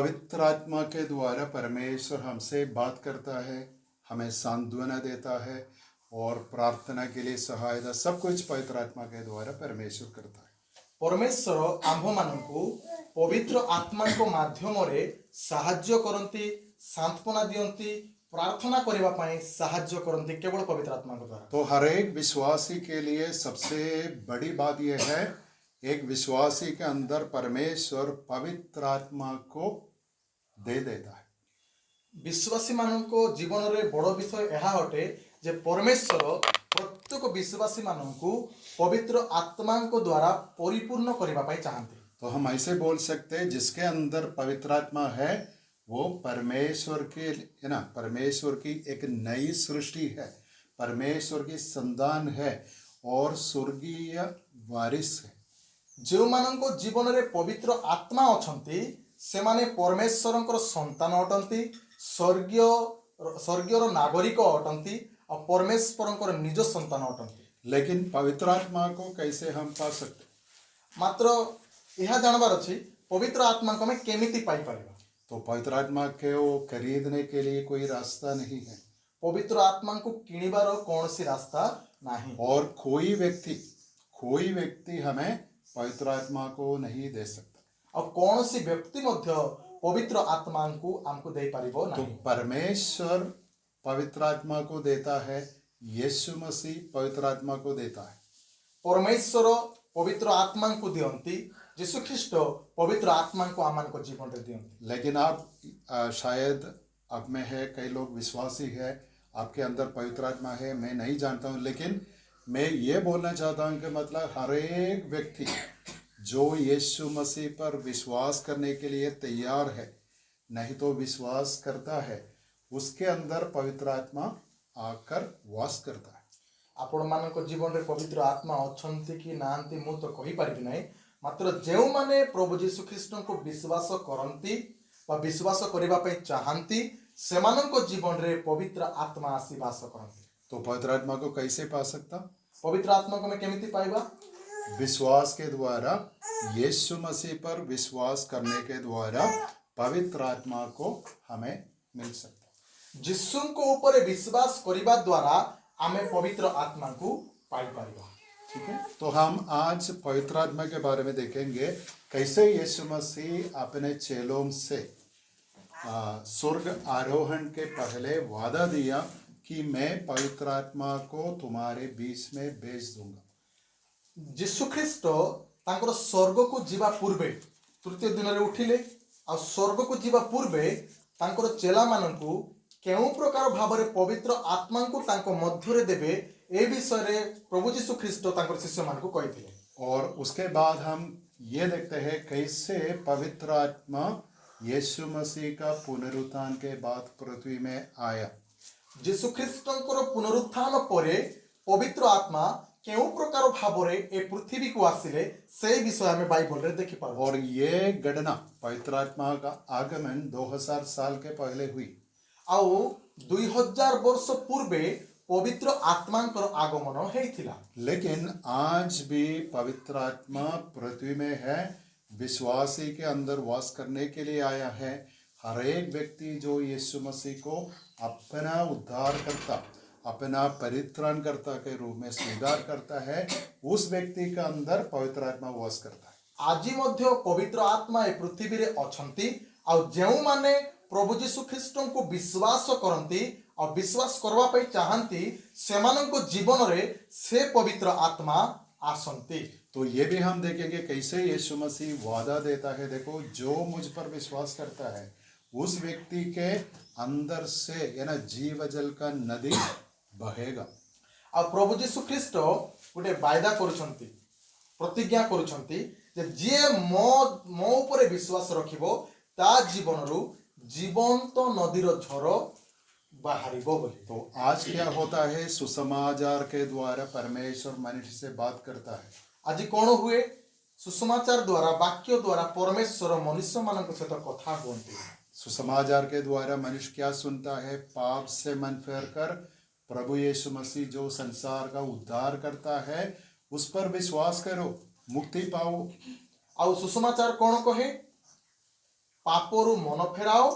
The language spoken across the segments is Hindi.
पवित्र आत्मा के द्वारा परमेश्वर हमसे बात करता है, हमें सांत्वना देता है और प्रार्थना के लिए सहायता सब कुछ पवित्र आत्मा के द्वारा परमेश्वर करता है। परमेश्वर आम्भ मानकु पवित्र आत्मा को माध्यम रे साहाय्य करंती, सांत्वना दियंती, प्रार्थना करबा पई साहाय्य करंती केवल पवित्र आत्मा के द्वारा। तो हर एक विश्वासी के लिए सबसे बड़ी बात यह है, एक विश्वासी के अंदर परमेश्वर पवित्र आत्मा को दे देता है। विश्वासी माननको जीवन रे बड़ विषय यह हटे जे परमेश्वर प्रत्येक विश्वासी माननको पवित्र आत्मा को द्वारा परिपूर्ण करबा पई चाहते। तो हम ऐसे बोल सकते हैं, जिसके अंदर पवित्र आत्मा है वो परमेश्वर के है ना, परमेश्वर की एक नई सृष्टि है, परमेश्वर की संतान है और स्वर्गीय वारिस है। जो माननको जीवन रे पवित्र आत्मा अछंती से माने परमेश्वरंकर संतान अटंती, स्वर्गीय नागरिक अटंती और परमेश्वरंकर निज संतान अटंती। लेकिन पवित्र आत्मा को कैसे हम पा सकते? मात्र यह जानवर अच्छी पवित्र आत्मा को हमें केमिति पाई पारिबा। तो पवित्र आत्मा को खरीदने के लिए कोई रास्ता नहीं है, पवित्र आत्मा को किणिबार कौनसी रास्ता नहीं, और कोई व्यक्ति हमें पवित्र आत्मा को नहीं दे सकता। और कौनसी व्यक्ति मध्य पवित्र आत्मा को हमको दे पारिबो तो नहीं। परमेश्वर पवित्र आत्मा को देता है, यीशु मसीह पवित्र आत्मा को देता है। परमेश्वर पवित्र आत्मा को दियंती, यीशु ख्रीष्ट पवित्र आत्मा को आमान को जीवन रे दियंती। लेकिन आप शायद आप में है, कई लोग विश्वासी है, आपके अंदर पवित्र आत्मा है, मैं नहीं जानता हूँ, लेकिन मैं ये बोलना चाहता हूँ कि मतलब हर एक व्यक्ति जो यीशु मसीह पर विश्वास करने के लिए तैयार है, नहीं तो विश्वास करता है, उसके अंदर पवित्र आत्मा आकर वास करता है। आपण मानक जीवन रे पवित्र आत्मा अछंती कि नांती मु तो कहि पारिबि नै, मात्र जेउ माने प्रभु यीशु ख्रीष्ट को विश्वास करंती वा विश्वास करिबा पई चाहंती सेमानक जीवन रे पवित्र आत्मा आसी वास करंती। तो पवित्र आत्मा को कैसे पा सकता? पवित्र आत्मा को मैं केमिति पाइबा? विश्वास के द्वारा, यीशु मसीह पर विश्वास करने के द्वारा पवित्र आत्मा को हमें मिल सकता। यीशु को ऊपर विश्वास करिबा द्वारा हमें पवित्र आत्मा को पाई पारिबा। ठीक है, तो हम आज पवित्र आत्मा के बारे में देखेंगे, कैसे यीशु मसीह अपने चेलों से स्वर्ग आरोहण के पहले वादा दिया कि मैं पवित्र आत्मा को तुम्हारे बीच में भेज दूंगा। यीशु ख्रीष्ट तांकर स्वर्ग को जीवा पूर्वे तृतीय दिन रे उठिले आ स्वर्ग को जीवा पूर्वे तांकर चेला माननकु केउ प्रकार भाबरे पवित्र आत्मा को तांको मध्य रे देबे ए विषय रे प्रभु यीशु ख्रीष्ट तांकर शिष्य मान को कहिथिले। और उसके बाद हम ये देखते हैं कैसे पवित्र आत्मा यीशु मसीह का पुनरुत्थान के बाद पृथ्वी में आया। यीशु ख्रीष्टंकर पुनरुत्थान परे पवित्र आत्मा केउ प्रकार भाबरे ए पृथ्वी को आसिले से विषय हमें बाइबल रे देखि पाबो। और ये घटना पवित्र आत्मा का आगमन 2000 साल के पहले हुई। आउ 2000 वर्ष पूर्वे पवित्र आत्मांकर आगमन हेइथिला। लेकिन आज भी पवित्र आत्मा पृथ्वी में है, विश्वासी के अंदर वास करने के लिए आया है। हर एक व्यक्ति जो यीशु मसीह को अपना उद्धारकर्ता, अपना परित्राण कर्ता के रूप में स्वीकार करता है, उस व्यक्ति का अंदर पवित्र आत्मा वास करता है। आज मध्य पवित्र आत्मा ए पृथ्वी रे अछंती आ जेउ माने प्रभु यीशु ख्रीष्ट को विश्वास करंती और विश्वास करवा पई चाहंती सेमाननको जीवन रे से पवित्र आत्मा आसंती। तो ये भी हम देखेंगे कैसे यीशु मसीह वादा देता है, देखो जो मुझ पर विश्वास करता है उस व्यक्ति के अंदर से है ना जीव जल का नदी बहेगा। और प्रभु यीशु ख्रीष्ट गोटे वायदा करूछंती, प्रतिज्ञा करूछंती जे जे मो ऊपर विश्वास रखिबो ता जीवन रु जीवंत नदीर झर बाहरिबो बोली। तो आज क्या होता है, सुसमाचार के द्वारा परमेश्वर मनुष्य से बात करता है। आज कौन हुए, सुसमाचार द्वारा वाक्य द्वारा परमेश्वर मनुष्य मानक सहित कथा बोलते। सुसमाचार के द्वारा मनुष्य क्या सुनता है, पाप से मन फेर कर प्रभु यीशु मसीह जो संसार का उद्धार करता है उस पर विश्वास करो, मुक्ति पाओ। आउ सुसमाचार कौन कहे, पापरू मन फेराओ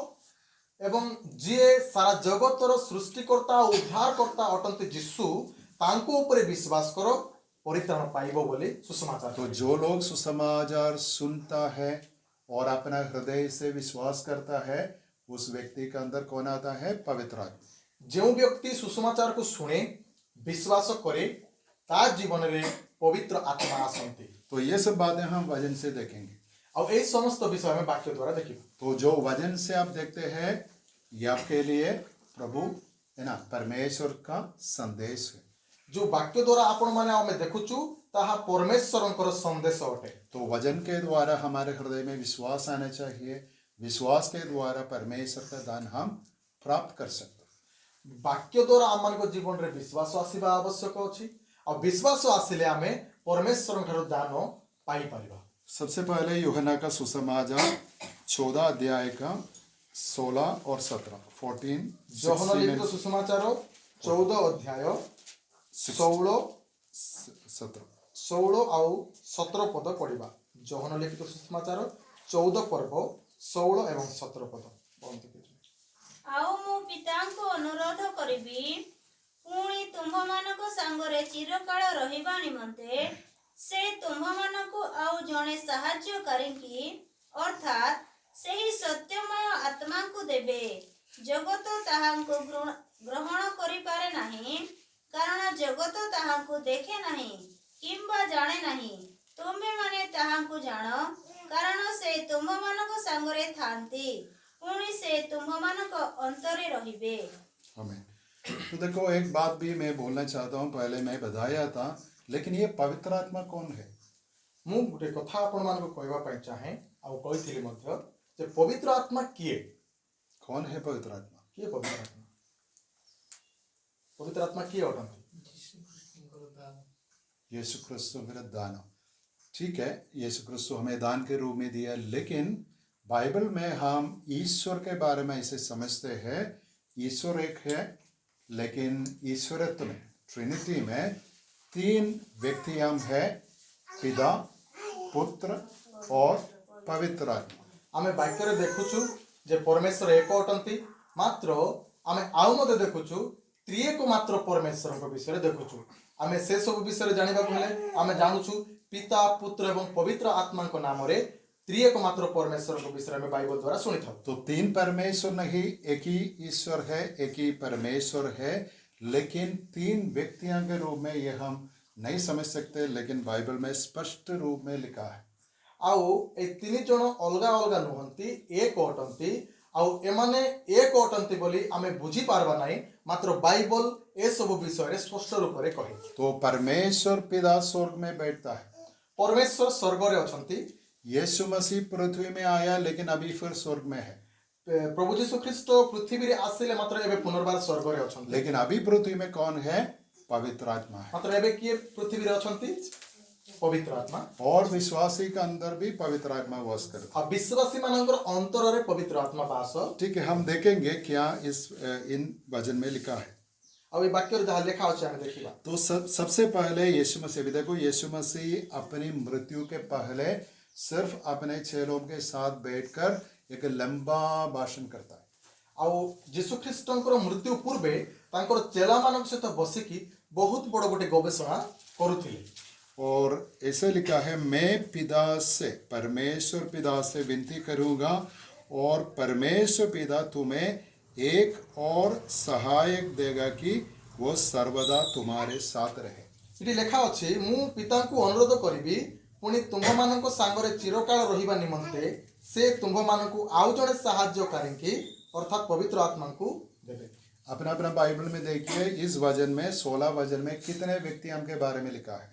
एवं जीए सारा जगतर सृष्टिकर्ता और उद्धारकर्ता अटंती यीशु तांको ऊपर विश्वास करो परित्राण पाइबो बोली सुसमाचार। तो जो लोग सुसमाचार सुनता है और अपना हृदय से विश्वास करता है, उस व्यक्ति के अंदर कौन आता है? पवित्र आत्मा। जो व्यक्ति सुसमाचार को सुने विश्वास करे तार जीवन रे पवित्र आत्मा आसंती। तो ये सब बातें हम वचन से देखेंगे। और ये समस्त विषय में वाक्य द्वारा देखिए। तो जो वचन से आप देखते हैं, ये आपके लिए प्रभु है ना, परमेश्वर का संदेश है। जो वाक्य द्वारा आपण माने आमे देखुचु ताहा परमेश्वरंकर संदेश अटे। तो वचन के द्वारा हमारे हृदय में विश्वास आना चाहिए। विश्वास के द्वारा परमेश्वर का दान हम प्राप्त कर सकते हैं। वाक्य द्वारा आम जीवन रे विश्वास आसीबा आवश्यक अछि और विश्वास आसिले आमे परमेश्वर ठारो दान पाई परिबा। सबसे पहले यूहन्ना का सुसमाचार 14 अध्याय का 16 और 17 14 यूहन्ना लिखित सुसमाचार 14 अध्याय 16 ଆଉ 17 ପଦ ପଢିବା। यूहन्ना लिखित सुसमाचार 14 पर्व 16 ଏବଂ 17 ପଦ ପଢନ୍ତୁ। ଆଉ ମୁଁ ପିତାଙ୍କୁ ଅନୁରୋଧ କରିବି, ପୁଣି ତୁମ୍ଭମାନଙ୍କ ସାଙ୍ଗରେ ଚିରକାଳ ରହିବା ନିମନ୍ତେ ସେ ତୁମ୍ଭମାନଙ୍କୁ ଆଉ ଜଣେ ସାହାଯ୍ୟକାରୀଙ୍କି ଅର୍ଥାତ୍ ସେହି ସତ୍ୟମୟ ଆତ୍ମାଙ୍କୁ ଦେବେ। ଜଗତ ତାହାଙ୍କୁ ଗ୍ରହଣ କରିପାରେ ନାହିଁ, କାରଣ ଜଗତ ତାହାଙ୍କୁ ଦେଖେ ନାହିଁ କିମ୍ବା ଜାଣେ ନାହିଁ। ତୁମେମାନେ ତାହାଙ୍କୁ ଜାଣ, କାରଣ ସେ ତୁମ୍ଭମାନଙ୍କ ସାଙ୍ଗରେ ଥାନ୍ତି, ପୁଣି ସେ ତୁମ୍ଭମାନଙ୍କ ଅନ୍ତରେ ରହିବେ। आमीन। तो देखो, एक बात भी मैं बोलना चाहता हूँ, पहले मैं बताया था, लेकिन ये पवित्र आत्मा कौन है? ମୁଁ ଗୋଟେ କଥା ଆପଣମାନଙ୍କୁ କହିବା ପାଇଁ ଚାହେଁ ଆଉ କହିଥିଲି ମଧ୍ୟ ଯେ ପବିତ୍ର ଆତ୍ମା କିଏ? कौन है पवित्र आत्मा? କିଏ ପବିତ୍ର ଆତ୍ମା? ପବିତ୍ର ଆତ୍ମା କିଏ ଅଟନ୍ତି? यीशु क्रिस्तु मेरा दान। ठीक है, यीशु क्रिस्तु हमें दान के रूप में दिया, लेकिन बाइबल में हम ईश्वर के बारे में ऐसे समझते हैं, ईश्वर एक है, लेकिन ईश्वरत्व में, ट्रिनिटी में 3 व्यक्ति हम है, पिता, पुत्र और पवित्र आत्मा। आमे वाक्य रे देखुछु जे परमेश्वर एक अटंती, मात्र आमे आउ मध्ये देखुछु त्रिएक मात्र परमेश्वर को विषय देखुछु। आमे से सब विषय जानिबा हेले आमे जानुछु पिता, पुत्र एवं पवित्र आत्मा को नाम रे त्रिएक मात्र परमेश्वर को विषय में बाइबल द्वारा सुनिथाउ। तो 3 परमेश्वर नहीं, एक ही ईश्वर है, एक ही परमेश्वर है, लेकिन 3 व्यक्तियों के रूप में ये हम नहीं समझ सकते, लेकिन बाइबल में स्पष्ट रूप में लिखा है। आउ ए 3 जण अलगा अलगा नुहंती, एक अटंती आउ एमाने एक अटंती बोली आमे बुझी पारबा नाही, मात्र बाइबल ए सब विषय रे स्पष्ट रूप रे कहे। तो परमेश्वर पिता स्वर्ग में बैठता है, परमेश्वर स्वर्ग रे अछंती, यीशु मसीह पृथ्वी में आया, लेकिन अभी फिर स्वर्ग में है। प्रभु यीशु ख्रीष्ट पृथ्वी रे आसिले मात्र एबे पुनर्बार स्वर्ग रे अछंती, लेकिन अभी पृथ्वी में कौन है? पवित्र आत्मा है। मात्र एबे किए पृथ्वी रे अछंती? पवित्र आत्मा। और विश्वासी का अंदर भी पवित्र आत्मा वास करता आ विश्वासी मानकर अंतर रे पवित्र आत्मा वास। ठीक है, हम देखेंगे क्या इन वचन में लिखा है। आ ए वाक्य रे जहा लिखा अछि हम देखिबा। तो सबसे पहले यीशु मसीह, भी देखो, यीशु मसीह अपनी मृत्यु के पहले सिर्फ अपने चेलों के साथ बैठकर एक लंबा भाषण करता है। आ यीशु ख्रीष्टंकर मृत्यु पूर्वे तांकर चेला मानक सहित बसिकी बहुत बड़ गोटे गवेषणा करुथिले। और ऐसे लिखा है, मैं पिता से, परमेश्वर पिता से विनती करूंगा और परमेश्वर पिता तुम्हें एक और सहायक देगा कि वो सर्वदा तुम्हारे साथ रहे। इटी लेखा अछि, मु पिता को अनुरोध करिबी, पुनी तुम मानक सांगरे चिरकाल रहिबा निमंते से तुम मानक आउ जणे सहाय्यकारी की अर्थात पवित्र आत्मा को देबे। अपना अपना बाइबल में देखिए, इस वचन में 16 वचन में कितने व्यक्तियों के बारे में लिखा है?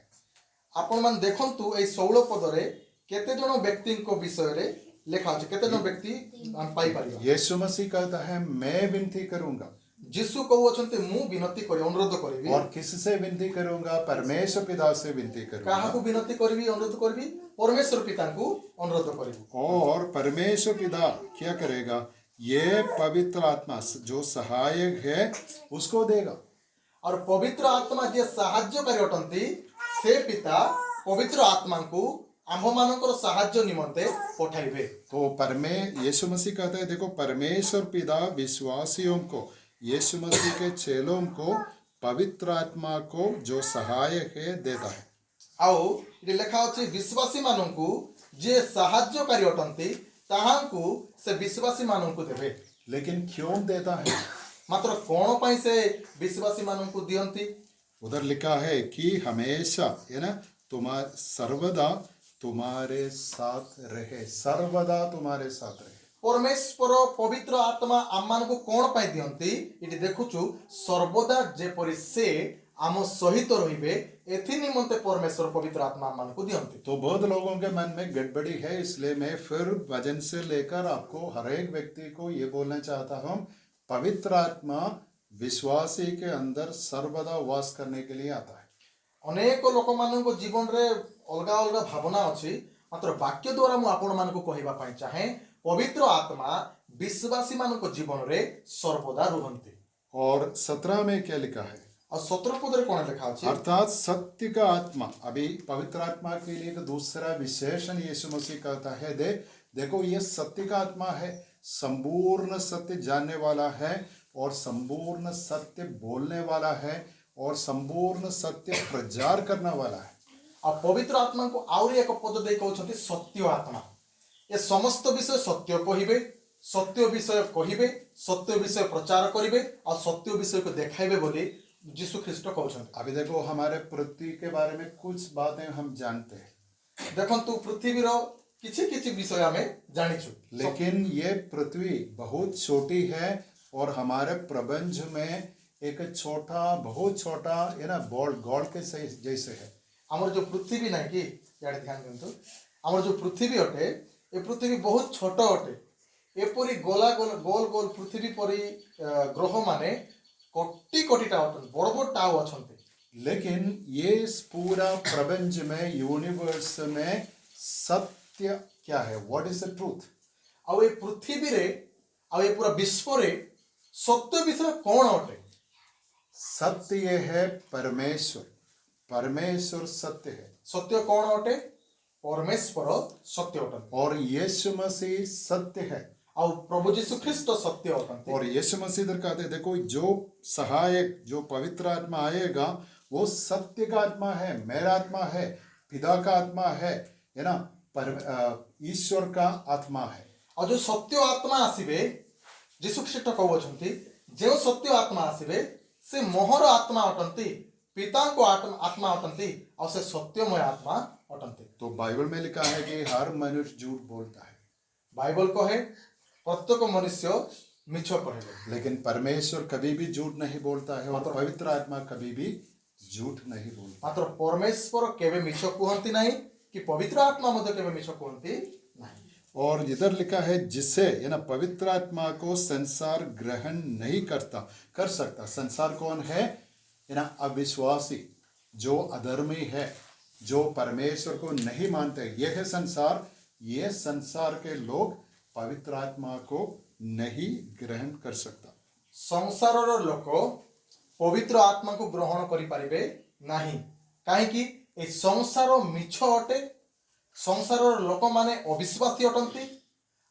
आपण मान देखंतु ए 16 पद रे केते जण व्यक्ति को विषय रे लेखा अछि, केते जण व्यक्ति हम पाई परिबा। यीशु मसीह कहता है, मैं विनती करूंगा। यीशु कहू अछंते मु विनती करी, अनुरोध करिबी। और किससे विनती करूंगा? परमेश्वर पिता से विनती करूंगा। काहा को विनती करिबी, अनुरोध करिबी? परमेश्वर पिता को अनुरोध करिबी। और परमेश्वर पिता क्या करेगा? ये पवित्र आत्मा जो सहायक है उसको देगा। और पवित्र आत्मा जे सहाय्यकारी अटंती से पिता पवित्र आत्मा को आम्भମାନଙ୍କର ସାହାଯ୍ୟ ନିମନ୍ତେ ପଠାଇବେ। तो यीशु मसीह कहता है, देखो परमेश्वर पिता विश्वासियों को, यीशु मसीह के चेलों को पवित्र आत्मा को जो सहायक है देता है। ଆଉ ଏଠି ଲେଖା ଅଛି ବିଶ୍ୱାସୀ ମାନଙ୍କୁ ଯିଏ ସାହାଯ୍ୟକାରୀ ଅଟନ୍ତି ତାହାଙ୍କୁ ସେ ବିଶ୍ୱାସୀ ମାନଙ୍କୁ ଦେବେ। लेकिन क्यों देता है? ମାତ୍ର କ'ଣ ପାଇଁ ସେ ବିଶ୍ୱାସୀ ମାନଙ୍କୁ ଦିଅନ୍ତି? उधर लिखा है कि हमेशा, है ना, सर्वदा तुम्हारे साथ रहे, सर्वदा तुम्हारे साथ रहे। परमेश्वर पवित्र आत्मा ଆମମାନଙ୍କୁ କ'ଣ ପାଇଁ ଦିଅନ୍ତି? ଏଠି ଦେଖୁଛୁ ସର୍ବଦା ଯେପରି ସେ ଆମ ସହିତ ରହିବେ ଏଥି ନିମନ୍ତେ परमेश्वर पवित्र आत्मा ଆମମାନଙ୍କୁ ଦିଅନ୍ତି। तो बहुत लोगों के मन में गड़बड़ी है, इसलिए मैं फिर वचन से लेकर आपको हर एक व्यक्ति को ये बोलना चाहता हूँ, पवित्र आत्मा विश्वासी के अंदर सर्वदा वास करने के लिए आता है। ଅନେକ ଲୋକମାନଙ୍କ ଜୀବନରେ ଅଲଗା ଅଲଗା ଭାବନା ଅଛି, ମାତ୍ର ବାକ୍ୟ ଦ୍ୱାରା ମୁଁ ଆପଣମାନଙ୍କୁ କହିବା ପାଇଁ ଚାହେଁ ପବିତ୍ର ଆତ୍ମା ବିଶ୍ୱାସୀ ମାନଙ୍କ ଜୀବନରେ ସର୍ବଦା ରୁହନ୍ତି। और 17 में क्या लिखा है? ଆଉ 17 ପଦରେ କ'ଣ ଲେଖା ଅଛି? अर्थात सत्य का आत्मा। अभी पवित्र आत्मा के लिए एक दूसरा विशेषण यीशु मसीह कहता है, देखो ये सत्य का आत्मा है, संपूर्ण सत्य जानने वाला है और संपूर्ण सत्य बोलने वाला है और संपूर्ण सत्य प्रचार करने वाला है। ଆଉ ପବିତ୍ର ଆତ୍ମାଙ୍କୁ ଆହୁରି ଏକ ପଦ ଦେଇ କହୁଛନ୍ତି ସତ୍ୟ ଆତ୍ମା। ଏ ସମସ୍ତ ବିଷୟ ସତ୍ୟ କହିବେ, ସତ୍ୟ ବିଷୟ କହିବେ, ସତ୍ୟ ବିଷୟ ପ୍ରଚାର କରିବେ ଆଉ ସତ୍ୟ ବିଷୟକୁ ଦେଖାଇବେ ବୋଲି ଯୀଶୁ ଖ୍ରୀଷ୍ଟ କହୁଛନ୍ତି। अभी देखो हमारे पृथ्वी के बारे में कुछ बातें हम जानते हैं, ଦେଖନ୍ତୁ पृथ्वीର କିଛି କିଛି ବିଷୟ ଆମେ ଜାଣିଛୁ, लेकिन ये पृथ्वी बहुत छोटी है और हमारे प्रपंच में एक छोटा, बहुत छोटा, है ना, बॉल गॉड के जैसे है। ଆମର ଯୋଉ ପୃଥିବୀ ନାହିଁ କି, ଇଆଡ଼େ ଧ୍ୟାନ ଦିଅନ୍ତୁ, ଆମର ଯୋଉ ପୃଥିବୀ ଅଟେ ଏ ପୃଥିବୀ ବହୁତ ଛୋଟ ଅଟେ। ଏପରି ଗୋଲ ଗୋଲ ପୃଥିବୀ ପରି ଗ୍ରହମାନେ କୋଟି କୋଟିଟା ଅଟନ୍ତି, ବଡ଼ ବଡ଼ଟା ଆଉ ଅଛନ୍ତି। लेकिन ये पूरा प्रपंच में, यूनिवर्स में सत्य क्या है? What is the truth? ଆଉ ଏ ପୃଥିବୀରେ ଆଉ ଏ ପୁରା ବିଶ୍ୱରେ ସତ୍ୟ ବିଷୟ କ'ଣ ଅଟେ? सत्य ये है परमेश्वर, परमेश्वर सत्य है ସତ୍ୟ କ'ଣ ଅଟେ? ପରମେଶ୍ୱର ସତ୍ୟ ଅଟନ୍ତି और यीशु मसीह सत्य है। ଆଉ ପ୍ରଭୁ ଯୀଶୁ ଖ୍ରୀଷ୍ଟ ସତ୍ୟ ଅଟନ୍ତି। और यीशु मसीह इधर कहते हैं, देखो जो सहायक, जो पवित्र आत्मा आएगा वो सत्य का आत्मा है, मेरा आत्मा है, पिता का आत्मा है ना, ईश्वर का आत्मा है। ଆଉ ଯୋଉ ସତ୍ୟ ଆତ୍ମା ଆସିବେ, ଯୀଶୁ ଖ୍ରୀଷ୍ଟ କହୁଅଛନ୍ତି ଯେଉଁ ସତ୍ୟ ଆତ୍ମା ଆସିବେ ସେ ମୋହର ଆତ୍ମା ଅଟନ୍ତି, ପିତାଙ୍କ ଆତ୍ମା ଅଟନ୍ତି ଆଉ ସେ ସତ୍ୟମୟ ଆତ୍ମା ଅଟନ୍ତି। तो बाइबल में लिखा है कि हर मनुष्य झूठ बोलता है, ବାଇବଲ କହେ ପ୍ରତ୍ୟେକ ମନୁଷ୍ୟ ମିଛ କହିବେ, लेकिन परमेश्वर कभी भी झूठ नहीं बोलता है और पवित्र आत्मा कभी भी झूठ नहीं बोलता। ମାତ୍ର ପରମେଶ୍ୱର କେବେ ମିଛ କୁହନ୍ତି ନାହିଁ କି ପବିତ୍ର ଆତ୍ମା ମଧ୍ୟ କେବେ ମିଛ କୁହନ୍ତି ନାହିଁ। और इधर लिखा है जिससे, है ना, पवित्र आत्मा को संसार ग्रहण नहीं कर सकता। संसार कौन है? ना, अविश्वासी, जो अधर्मी है, जो परमेश्वर को नहीं मानते, यह है संसार। ये संसार के लोग पवित्र आत्मा को नहीं ग्रहण कर सकता। ସଂସାରର ଲୋକ ପବିତ୍ର ଆତ୍ମାକୁ ଗ୍ରହଣ କରିପାରିବେ ନାହିଁ, କାହିଁକି? ଏ ସଂସାର ମିଛ ଅଟେ, ସଂସାରର ଲୋକମାନେ ଅବିଶ୍ୱାସୀ ଅଟନ୍ତି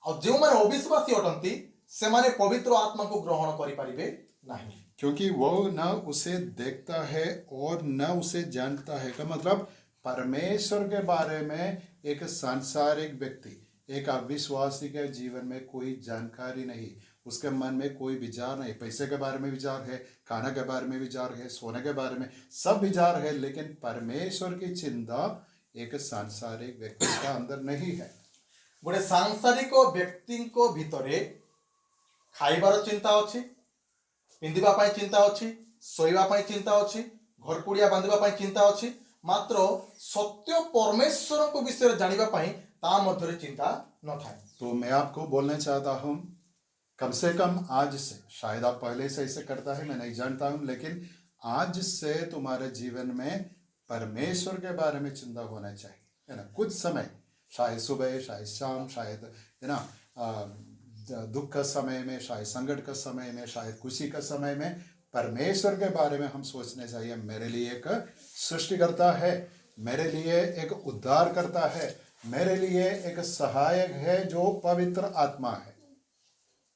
ଆଉ ଯେଉଁମାନେ ଅବିଶ୍ୱାସୀ ଅଟନ୍ତି ସେମାନେ ପବିତ୍ର ଆତ୍ମାକୁ ଗ୍ରହଣ କରିପାରିବେ ନାହିଁ। क्योंकि वो न उसे देखता है और न उसे जानता है। का मतलब परमेश्वर के बारे में एक सांसारिक व्यक्ति, एक अविश्वासी के जीवन में कोई जानकारी नहीं, उसके मन में कोई विचार नहीं। पैसे के बारे में विचार है, खाना के बारे में विचार है, सोने के बारे में सब विचार है, लेकिन परमेश्वर की चिंता एक सांसारिक व्यक्ति का अंदर नहीं है। ଗୋଟେ ସାଂସାରିକ ବ୍ୟକ୍ତିଙ୍କ ଭିତରେ ଖାଇବାର ଚିନ୍ତା ଅଛି, ପିନ୍ଧିବା ପାଇଁ ଚିନ୍ତା ଅଛି, ଶୋଇବା ପାଇଁ ଚିନ୍ତା ଅଛି, ଘରକୁଡ଼ିଆ ବାନ୍ଧିବା ପାଇଁ ଚିନ୍ତା ଅଛି, ମାତ୍ର ସତ୍ୟ ପରମେଶ୍ୱରଙ୍କ ବିଷୟରେ ଜାଣିବା ପାଇଁ ତା ମଧ୍ୟରେ ଚିନ୍ତା ନଥାଏ। तो मैं आपको बोलना चाहता हूँ, कम से कम आज से, शायद आप पहले से ऐसे करता है, मैं नहीं जानता हूँ, लेकिन आज से तुम्हारे जीवन में परमेश्वर के बारे में चिंता होना चाहिए, है ना। कुछ समय, शायद सुबह, शायद शाम, शायद, है ना, दुख का समय में, शायद संकट का समय में, शायद खुशी का समय में परमेश्वर के बारे में हम सोचने चाहिए। मेरे लिए एक सृष्टि करता है, मेरे लिए एक उद्धार करता है, मेरे लिए एक सहायक है जो पवित्र आत्मा है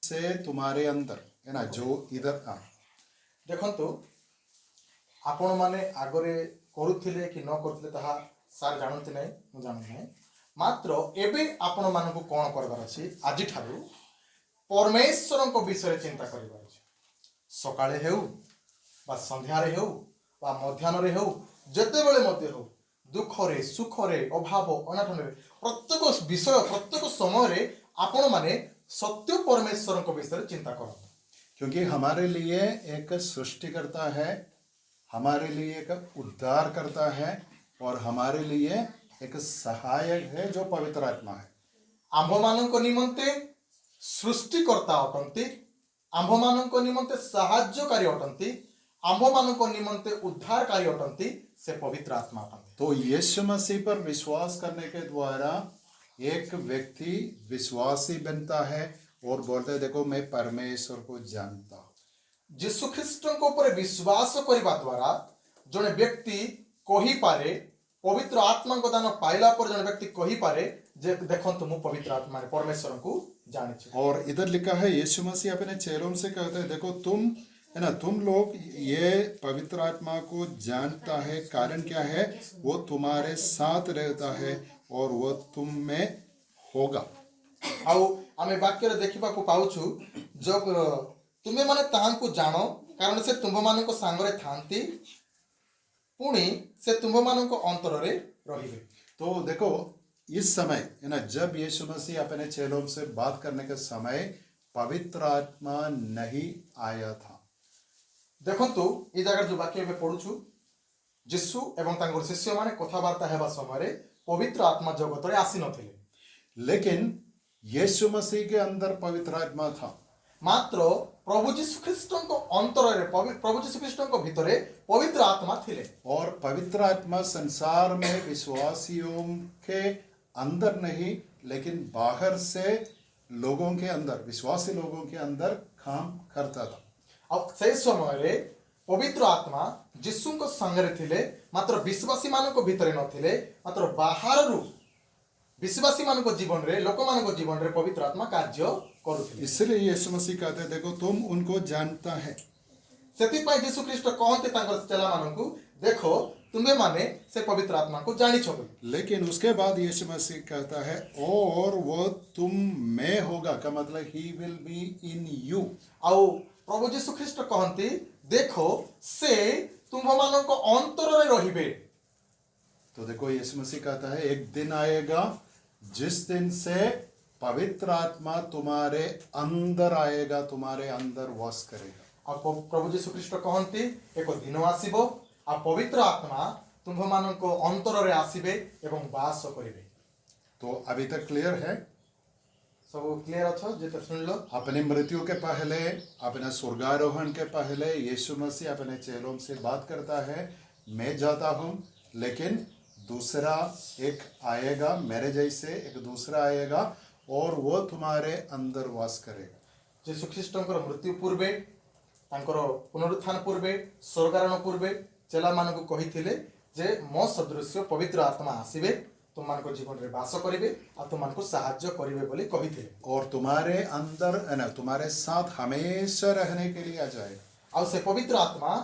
से तुम्हारे अंदर है ना जो इधर देखंतु आपण माने आगरे करूथिले कि न करूथिले ताहा सार जानते नहीं मु जानु नहीं मात्र एबे आपण मानकु कोन करबार अछि आजि ठारू परमेश्वरଙ୍କ विषय चिंता करिबार अछि सकाळे हेउ बा संध्यारे हेउ बा मध्याह्नरे हेउ जेतेबेले मध्ये हेउ दुखरे सुखरे अभाव अनाटनरे प्रत्येक विषय प्रत्येक समय रे आपण माने सत्य परमेश्वरଙ୍କ विषय चिंता करो क्योंकि हमारे लिए एक सृष्टिकर्ता है, हमारे लिए एक उद्धार करता है और हमारे लिए एक सहायक है जो पवित्र आत्मा है। आंभ मानक निमंते सृष्टिकर्ता अटंती आंभ मानक निमंते साहाय्यकारी अटंती आंभ मानक निमंते उद्धारकारी अटंती से पवित्र आत्मा अटंती। तो यीशु मसीह पर विश्वास करने के द्वारा एक व्यक्ति विश्वासी बनता है और बोलते हैं देखो मैं परमेश्वर को जानता हूँ। यीशु ख्रीष्टଙ୍କ ଉପରେ विश्वास କରିବା द्वारा जने व्यक्ति कहि पारे पवित्र आत्माଙ୍କ दान पाइला पर जने व्यक्ति कहि पारे जे देखंतु मु पवित्र आत्मा ने परमेश्वर को जाने छी। और इधर लिखा है यीशु मसीह अपने चेलों से कहते हैं देखो तुम है ना तुम लोग ये पवित्र आत्मा को जानता है कारण क्या है वो तुम्हारे साथ रहता है और वो तुम में होगा। आउ आमे वाक्य रे देखिबा को पाउछु जब तुमे माने ताहांकु जानो कारण से तुम मानक सांगरे थांती पुणी से तुम मानक अंतर रे रहिबे। तो देखो इस समय है ना जब यीशु मसीह अपने चेलों से बात करने के समय पवित्र आत्मा नहीं आया था। देखंतु ए जगह जो वाक्य में पढुछु यीशु एवं तांगर शिष्य माने कथावार्ता हेबा समय रे पवित्र आत्मा जगत रे आसी नथिले, लेकिन यीशु मसीह के अंदर पवित्र आत्मा था। मात्र प्रभु यीशु ख्रीष्टଙ୍କ अंतरे प्रभु यीशु ख्रीष्टଙ୍କ भितरे पवित्र आत्मा थिले और पवित्र आत्मा संसार में विश्वासियों के अंदर नहीं लेकिन बाहर से लोगों के अंदर विश्वासी लोगों के अंदर काम करता था। अब से समय रे पवित्र आत्मा यीशुଙ୍କ संगरे थिले मात्र विश्वासी मानक भितरे नथिले मात्र बाहर रु विश्वासी मानक जीवन रे लोक मानक जीवन रे पवित्र आत्मा कार्य करूथिले। इसलिए यीशु मसीह कहते हैं देखो तुम उनको जानता है। सेति पय यीशु ख्रीष्ट कहते तांकर चेला मानकु देखो तुम्हें माने से पवित्र आत्मा को जानी छो। लेकिन उसके बाद यीशु मसीह कहता है और वो तुम में होगा का मतलब he will be in you. आउ प्रभु यीशु ख्रीष्ट कहंती देखो से तुम मानक अंतर रे रहिबे। तो देखो यीशु मसीह कहता है एक दिन आएगा जिस दिन से पवित्र आत्मा तुम्हारे अंदर आएगा, तुम्हारे अंदर वास करेगा। आ प्रभु यीशु ख्रीष्ट कहंती एक दिन आसीबो आ पवित्र आत्मा तुम मानक अंतर रे आसीबे एवं वास करिबे। तो अभी तक क्लियर है? सब क्लियर अच्छो जेते सुन लो। अपनी मृत्यु के पहले अपने स्वर्गारोहण के पहले यीशु मसीह अपने चेलों से बात करता है मैं जाता हूँ लेकिन दूसरा एक आएगा मेरे जैसे एक दूसरा आएगा और वो तुम्हारे अंदर वास करेगा। यीशु ख्रीष्टଙ୍କର मृत्यु पूर्वे तांकर पुनरुत्थान पूर्वे स्वर्गारोहण पूर्वे चेला मानकु कहिथिले जे मो सदृश्य पवित्र आत्मा आसीबे तुम मानको जीवन रे वास करिवे आ तुम मानको सहाय्य करिवे बोली कहिथिले और तुम्हारे अंदर ना तुम्हारे साथ हमेशा रहने के लिए आ जाएगा। आ से पवित्र आत्मा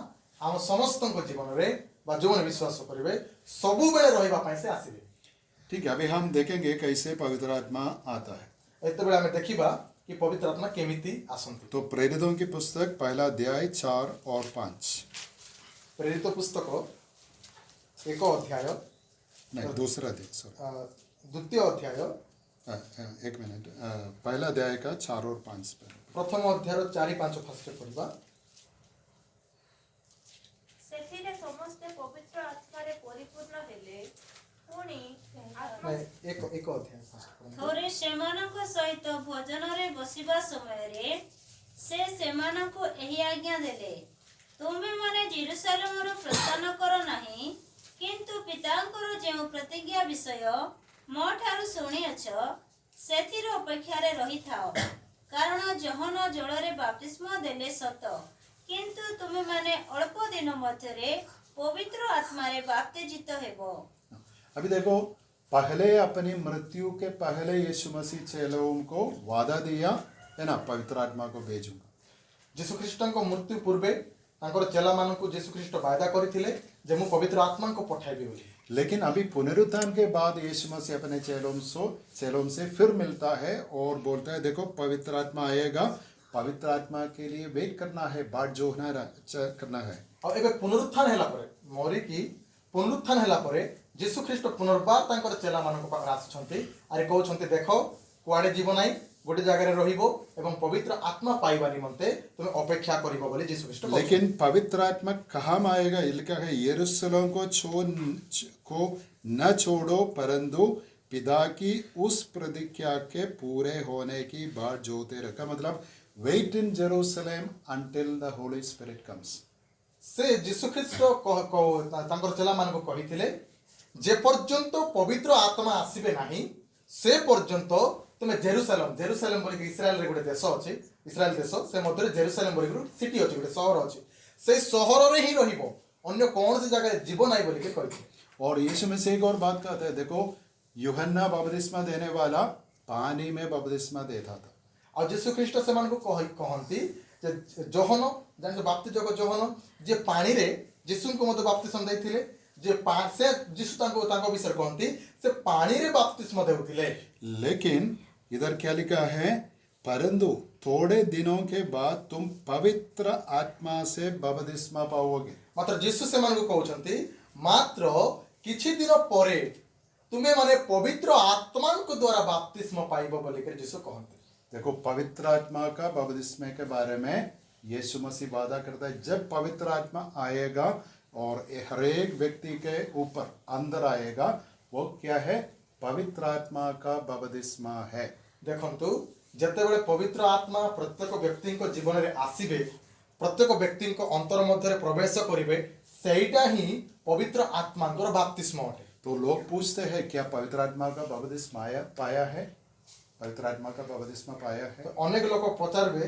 हम समस्तଙ୍କ जीवन रे बा जोने विश्वास करिवे सबु बेले रहिबा पय से आसीबे। ठीक है, अभी हम देखेंगे कैसे पवित्र आत्मा आता है। एते बेले हमें देखिबा कि पवित्र आत्मा केमिति आसंती। तो प्रेरितों की पुस्तक पहला अध्याय 4 और 5। प्रेरित पुस्तक एक अध्याय नहीं दूसरा अध्याय सॉरी द्वितीय अध्याय एक मिनट पहला अध्याय का 4 और 5 पर प्रथम अध्याय 4-5 फास्ट पढ़िबा। सेथिरे समस्त पवित्र आत्मा रे परिपूर्ण हेले पुणी आत्मा नहीं एक अध्याय फास्ट पढ़िबा। थोरे सेमानଙ୍କ ସହିତ ଭୋଜନରେ ବସିବା ସମୟରେ ସେ ସେମାନଙ୍କୁ ଏହି ଆଜ୍ଞା ଦେଲେ ତୁମେମାନେ ଜେରୁସାଲେମରୁ ପ୍ରସ୍ଥାନ କର ନାହିଁ କିନ୍ତୁ ପିତାଙ୍କର ଯେଉଁ ପ୍ରତିଜ୍ଞା ବିଷୟ ମୋ ଠାରୁ ଶୁଣିଅଛ ସେଥିର ଅପେକ୍ଷାରେ ରହିଥାଅ କାରଣ ଯୋହନ ଜଳରେ ବାପ୍ତିସ୍ମ ଦେଲେ ସତ କିନ୍ତୁ ତୁମେମାନେ ଅଳ୍ପ ଦିନ ମଧ୍ୟରେ ପବିତ୍ର ଆତ୍ମାରେ ବାପ୍ତିଜିତ ହେବ। अभी देखो पहले अपनी मृत्यु के पहले यीशु मसीह चेलों को वादा दिया है ना, पवित्र आत्मा को भेजूंगा। ଯୀଶୁଖ୍ରୀଷ୍ଟଙ୍କ ମୃତ୍ୟୁ ପୂର୍ବେ ତାଙ୍କର ଚେଲାମାନଙ୍କୁ ଯୀଶୁଖ୍ରୀଷ୍ଟ ବାୟଦା କରିଥିଲେ ଯେ ମୁଁ ପବିତ୍ର ଆତ୍ମାଙ୍କୁ ପଠାଇବି ବୋଲି। लेकिन अभी पुनरुत्थान के बाद यीशु मसीह अपने चेलों से फिर मिलता है और बोलता है देखो पवित्र आत्मा आएगा, पवित्र आत्मा के लिए वेट करना है, बाट जोहना करना है। ଆଉ ଏବେ ପୁନରୁତ୍ଥାନ ହେଲା ପରେ ମରିକି ପୁନରୁତ୍ଥାନ ହେଲା ପରେ ଯୀଶୁଖ୍ରୀଷ୍ଟ ପୁନର୍ବାର ତାଙ୍କର ଚେଲାମାନଙ୍କ ପାଖରେ ଆସୁଛନ୍ତି ଆରେ କହୁଛନ୍ତି ଦେଖ କୁଆଡ଼େ ଯିବ ନାହିଁ, ଗୋଟେ ଜାଗାରେ ରହିବ ଏବଂ ପବିତ୍ର ଆତ୍ମା ପାଇବା ନିମନ୍ତେ ତୁମେ ଅପେକ୍ଷା କରିବ ବୋଲି ଯୀଶୁଖ୍ରୀଷ୍ଟ କହୁଛନ୍ତି। लेकिन पवित्र आत्मा कहाँ आएगा? ये लिखा है यरूशलेम को न छोड़ो परंतु पिता की उस प्रतिज्ञा के पूरे होने की बाट जोते रखा। मतलब wait in Jerusalem until the holy spirit comes. ସେ ଯୀଶୁଖ୍ରୀଷ୍ଟ ତାଙ୍କର ଚେଲାମାନଙ୍କୁ କହିଥିଲେ ଯେ ପର୍ଯ୍ୟନ୍ତ ପବିତ୍ର ଆତ୍ମା ଆସିବେ ନାହିଁ ସେ ପର୍ଯ୍ୟନ୍ତ ତୁମେ ଜେରୁସାଲେମ ବୋଲିକି ଇସ୍ରାଏଲରେ ଗୋଟେ ଦେଶ ଅଛି, ଇସ୍ରାଏଲ ଦେଶ, ସେ ମଧ୍ୟରେ ଜେରୁସାଲେମ ବୋଲିକି ସିଟି ଅଛି, ଗୋଟେ ସହର ଅଛି, ସେଇ ସହରରେ ହିଁ ରହିବ, ଅନ୍ୟ କୌଣସି ଜାଗାରେ ଯିବ ନାହିଁ ବୋଲିକି କହିଥିଲେ। और यीशु में से एक और बात कहते हैं, देखो यूहन्ना बपतिस्मा देने वाला पानी में बपतिस्मा देता था। ଆଉ ଯୀଶୁଖ୍ରୀଷ୍ଟ ସେମାନଙ୍କୁ କହନ୍ତି ଯେ ଯୋହନ ଜାଣିଛ ବାପ୍ତିଜକ ଯୋହନ ଯିଏ ପାଣିରେ ଯୀଶୁଙ୍କୁ ମଧ୍ୟ ବାପ୍ତିସ୍ମ ଦେଇଥିଲେ, ଯେ ସେ ଯୀଶୁ ତାଙ୍କ ବିଷୟରେ କହନ୍ତି ସେ ପାଣିରେ ବାପ୍ତିସ୍ମ ଦେଉଥିଲେ। लेकिन इधर क्या लिखा है? परंतु थोड़े दिनों के बाद तुम पवित्र आत्मा से बपतिस्मा पाओगे। ମାତ୍ର ଯୀଶୁ ସେମାନଙ୍କୁ କହୁଛନ୍ତି ମାତ୍ର କିଛି ଦିନ ପରେ ତୁମେ ମାନେ ପବିତ୍ର ଆତ୍ମାଙ୍କ ଦ୍ୱାରା ବାପ୍ତିସ୍ମ ପାଇବ ବୋଲିକରି ଯୀଶୁ କହନ୍ତି। देखो पवित्र आत्मा का बपतिस्मे के बारे में यीशु मसीह वादा करता है, जब पवित्र आत्मा आएगा और हर एक व्यक्ति के ऊपर अंदर आएगा, वो क्या है? पवित्र आत्मा का बपतिस्मा है। ଦେଖନ୍ତୁ ଯେତେବେଳେ ପବିତ୍ର ଆତ୍ମା ପ୍ରତ୍ୟେକ ବ୍ୟକ୍ତିଙ୍କ ଜୀବନରେ ଆସିବେ, ପ୍ରତ୍ୟେକ ବ୍ୟକ୍ତିଙ୍କ ଅନ୍ତର ମଧ୍ୟରେ ପ୍ରବେଶ କରିବେ, ସେଇଟା ହିଁ ପବିତ୍ର ଆତ୍ମାଙ୍କର ବାପ୍ତିସ୍ମ ଅଟେ। तो लोग पूछते हैं क्या पवित्र आत्मा का बपतिस्मा पाया है? पवित्र आत्मा का बपतिस्मा पाया है? ଅନେକ ଲୋକ ପଚାରିବେ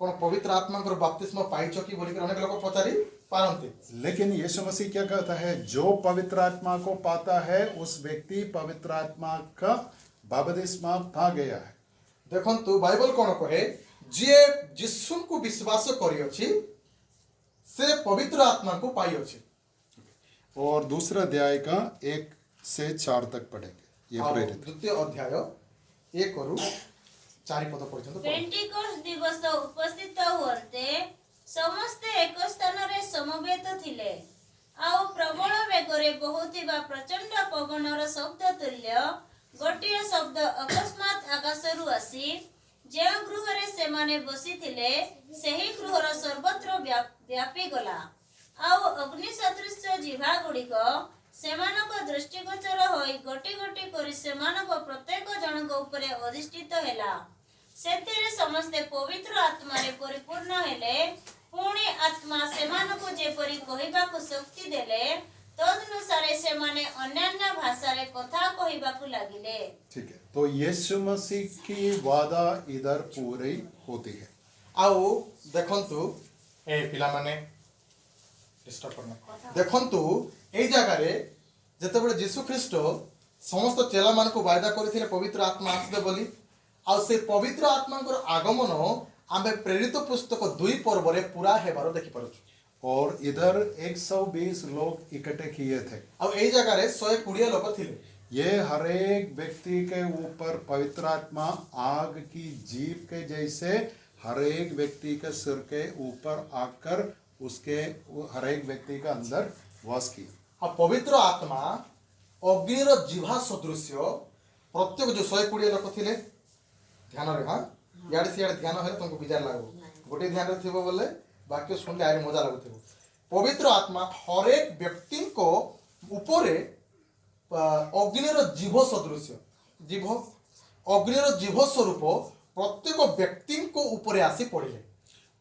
କ'ଣ ପବିତ୍ର ଆତ୍ମାଙ୍କର ବାପ୍ତିସ୍ମ ପାଇଛ କି ବୋଲିକରି ଅନେକ ଲୋକ ପଚାରି ପାରନ୍ତି। लेकिन यीशु मसीह क्या कहता है? जो पवित्र आत्मा को पाता है उस व्यक्ति पवित्र आत्मा का बपतिस्मा पा गया है। ଦେଖନ୍ତୁ ବାଇବଲ କ'ଣ କହେ? ଯିଏ ଯୀଶୁଙ୍କୁ ବିଶ୍ୱାସ କରିଅଛି ସେ ପବିତ୍ର ଆତ୍ମାକୁ ପାଇଅଛି। और दूसरा अध्याय का 1 से 4 तक पढ़ेंगे ये ଆଉ प्रेरित। ଦ୍ୱିତୀୟ ଅଧ୍ୟାୟ 1ରୁ 4 ପଦ ପର୍ଯ୍ୟନ୍ତ ପଢ଼ନ୍ତୁ। ପେଣ୍ଟିକୋଷ୍ଟ ଦିବସ ଉପସ୍ଥିତ ହୁଅନ୍ତେ ସମସ୍ତେ ଏକ ସ୍ଥାନରେ ସମବେତ ଥିଲେ। ଆଉ ପ୍ରବଳ ବେଗରେ ବହୁଥିବା ପ୍ରଚଣ୍ଡ ପବନର ଶବ୍ଦ ତୁଲ୍ୟ ଗୋଟିଏ ଶବ୍ଦ ଅକସ୍ମାତ୍ ଆକାଶରୁ ଆସି ଯେଉଁ ଗୃହରେ ସେମାନେ ବସିଥିଲେ ସେହି ଗୃହର ସର୍ବତ୍ର ବ୍ୟାପିଗଲା। ଆଉ ଅଗ୍ନି ସଦୃଶ ଜିଭା ଗୁଡ଼ିକ ସେମାନଙ୍କ ଦୃଷ୍ଟିଗୋଚର ହୋଇ ଗୋଟି ଗୋଟି କରି ସେମାନଙ୍କ ପ୍ରତ୍ୟେକ ଜଣଙ୍କ ଉପରେ ଅଧିଷ୍ଠିତ ହେଲା। ସେଥିରେ ସମସ୍ତେ ପବିତ୍ର ଆତ୍ମାରେ ପରିପୂର୍ଣ୍ଣ ହେଲେ। ପୁଣି ଆତ୍ମା ସେମାନଙ୍କୁ ଯେପରି କହିବାକୁ ଶକ୍ତି ଦେଲେ ତଦନୁସାରେ ସେମାନେ ଅନ୍ୟାନ୍ୟ ଭାଷାରେ କଥା କହିବାକୁ ଲାଗିଲେ। ठीक है, तो यीशु मसीह की वादा इधर पूरी होती है। ଆଉ ଦେଖନ୍ତୁ ଏ ପିଲାମାନେ ଡିଷ୍ଟର୍ବ କରନା। ଦେଖନ୍ତୁ ଏଇ ଜାଗାରେ ଯେତେବେଳେ ଯୀଶୁଖ୍ରୀଷ୍ଟ ସମସ୍ତ ଚେଲାମାନଙ୍କୁ ବାୟଦା କରିଥିଲେ ପବିତ୍ର ଆତ୍ମା ଆସିବେ ବୋଲି, ଆଉ ସେ ପବିତ୍ର ଆତ୍ମାଙ୍କର ଆଗମନ ଆମେ ପ୍ରେରିତ ପୁସ୍ତକ 2 ପର୍ବରେ ପୁରା ହେବାର ଦେଖିପାରୁଛୁ। और इधर 120 लोग इकट्ठे किए थे। ଆଉ ଏଇ ଜାଗାରେ 120 ଲୋକ ଥିଲେ। ये हर एक व्यक्ति के ऊपर पवित्र आत्मा आग की जीभ के जैसे हर एक व्यक्ति के सिर के ऊपर आकर उसके हर एक व्यक्ति का अंदर वास किया। ଆଉ ପବିତ୍ର ଆତ୍ମା ଅଗ୍ନିର ଜିଭା ସଦୃଶ୍ୟ ପ୍ରତ୍ୟେକ ଯୋଉ 120 ଲୋକ ଥିଲେ, ଧ୍ୟାନରେ ହଁ ଇଆଡ଼େ ସିଆଡ଼େ ଧ୍ୟାନ ହେଲେ ତୁମକୁ ବିଜାର ଲାଗିବ, ଗୋଟେ ଧ୍ୟାନରେ ଥିବ ବୋଲେ ବାକ୍ୟ ଶୁଣିଲେ ଆହୁରି ମଜା ଲାଗୁଥିବ। ପବିତ୍ର ଆତ୍ମା ହରେକ ବ୍ୟକ୍ତିଙ୍କ ଉପରେ ଅଗ୍ନିର ଜିଭ ସଦୃଶ୍ୟ ଅଗ୍ନିର ଜିଭ ସ୍ୱରୂପ ପ୍ରତ୍ୟେକ ବ୍ୟକ୍ତିଙ୍କ ଉପରେ ଆସି ପଡ଼ିଲେ।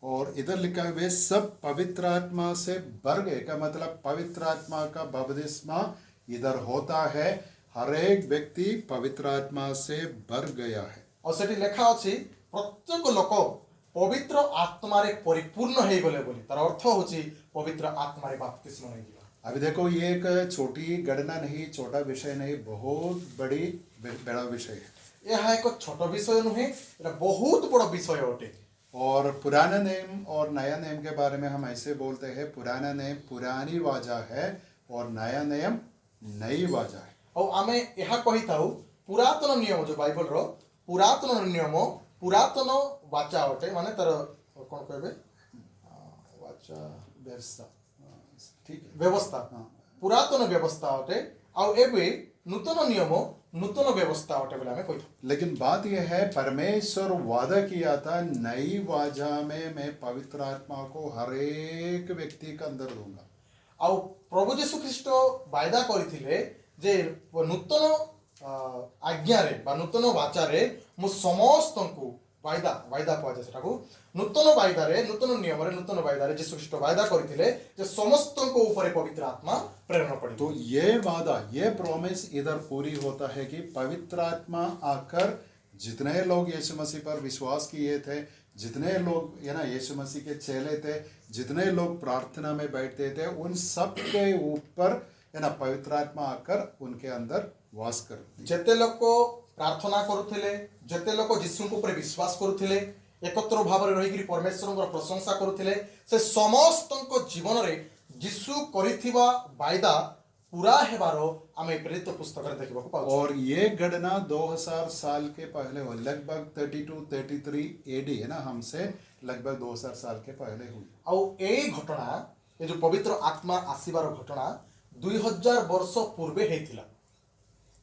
और इधर लिखा है वे सब पवित्र आत्मा से भर गए। का मतलब पवित्र आत्मा का बपतिस्मा इधर होता है, हर एक व्यक्ति पवित्र आत्मा से भर गया है। ଆଉ ସେଠି ଲେଖା ଅଛି ପ୍ରତ୍ୟେକ ଲୋକ ପବିତ୍ର ଆତ୍ମାରେ ପରିପୂର୍ଣ୍ଣ ହେଇଗଲେ ବୋଲି। ତାର ଅର୍ଥ ହେଉଛି ପବିତ୍ର ଆତ୍ମାରେ ବାପ୍ତିସ୍ମ ନେଇଯିବା। अभी देखो ये एक छोटी गणना नहीं, छोटा विषय नहीं, बहुत बड़ा विषय है। ଏହା ଏକ ଛୋଟ ବିଷୟ ନୁହେଁ, ଏଟା ବହୁତ ବଡ଼ ବିଷୟ ଅଟେ। और पुराना नेम और नया नेम के बारे में हम ऐसे बोलते हैं, पुराना नेम पुरानी वाजा है और नया नेम नई वाजा है। ଆଉ ଆମେ ଏହା କହିଥାଉ ପୁରାତନ ନିୟମ ଯୋଉ ବାଇବଲର ପୁରାତନ ନିୟମ ପୁରାତନ ବାଚା ଅଟେ, ମାନେ ତାର କ'ଣ କହିବେ ବାଚା व्यवस्था, ठीक है। ବ୍ୟବସ୍ଥା ପୁରାତନ ବ୍ୟବସ୍ଥା ଅଟେ, ଆଉ ଏବେ ନୂତନ ନିୟମ ନୂତନ ବ୍ୟବସ୍ଥା ଅଟେ ବୋଲି ଆମେ କହିଥାଉ। लेकिन बात यह है, परमेश्वर वादा किया था नई वाजा में मैं पवित्र आत्मा को हर एक व्यक्ति के अंदर दूंगा। ଆଉ ପ୍ରଭୁ ଯୀଶୁ ଖ୍ରୀଷ୍ଟ ବାଇଦା କରିଥିଲେ ଯେ ନୂତନ ଆଜ୍ଞାରେ ବା ନୂତନ ବାଚାରେ ମୁଁ ସମସ୍ତଙ୍କୁ ବାଇଦା କୁହାଯାଏ ସେଟାକୁ, ନୂତନ ବାଇଦାରେ ନୂତନ ନିୟମରେ ନୂତନ ବାଇଦାରେ ଯୀଶୁ ଖ୍ରୀଷ୍ଟ ବାଇଦା କରିଥିଲେ ଯେ ସମସ୍ତଙ୍କ ଉପରେ ପବିତ୍ର ଆତ୍ମା ପ୍ରେରଣ କରିବ। तो ये वादा, ये प्रॉमिस इधर पूरी होता है कि पवित्र आत्मा आकर जितने लोग यीशु मसीह पर विश्वास किए थे, जितने लोग यीशु मसीह के चेले थे, जितने लोग प्रार्थना में बैठते थे, उन सब के ऊपर पवित्र आत्मा आकर उनके अंदर वास करती। ଯେତେ ଲୋକ ପ୍ରାର୍ଥନା କରୁଥିଲେ, ଯେତେ ଲୋକ ଯୀଶୁଙ୍କ ଉପରେ ବିଶ୍ୱାସ କରୁଥିଲେ, ଏକତ୍ର ଭାବରେ ରହିକରି ପରମେଶ୍ୱରଙ୍କର ପ୍ରଶଂସା କରୁଥିଲେ, ସେ ସମସ୍ତଙ୍କ ଜୀବନରେ ଯୀଶୁ କରିଥିବା ବାଇଦା ପୁରା ହେବାର ଆମେ ପ୍ରେରିତ ପୁସ୍ତକରେ ଦେଖିବାକୁ ପାଉଛୁ। और ये गणना 2000 साल के पहले हुई, लगभग 32-33 एडी है ना, हमसे लगभग 2000 साल के पहले हुई। ଆଉ ଏଇ ଘଟଣା, ଏ ଯୋଉ ପବିତ୍ର ଆତ୍ମା ଆସିବାର ଘଟଣା 2000 ବର୍ଷ ପୂର୍ବେ ହେଇଥିଲା।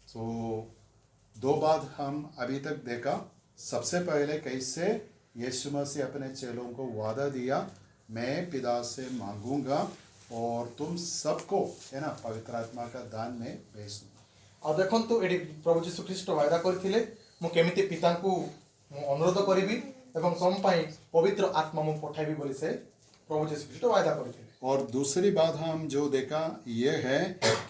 तो दो बात हम अभी तक देखा। सबसे पहले कैसे यीशु मसीह अपने चेलों को वादा दिया, मैं पिता से मांगूंगा और तुम सबको पवित्र आत्मा का दान में भेज दूंगा। ଆଉ ଦେଖନ୍ତୁ ଏଠି ପ୍ରଭୁ ଯୀଶୁ ଖ୍ରୀଷ୍ଟ ବାଇଦା କରିଥିଲେ, ମୁଁ କେମିତି ପିତାଙ୍କୁ ମୁଁ ଅନୁରୋଧ କରିବି ଏବଂ ତମ ପାଇଁ ପବିତ୍ର ଆତ୍ମା ମୁଁ ପଠାଇବି ବୋଲି ସେ ପ୍ରଭୁ ଯୀଶୁ ଖ୍ରୀଷ୍ଟ ବାଇଦା କରିଥିଲେ। और दूसरी बात हम जो देखा ये है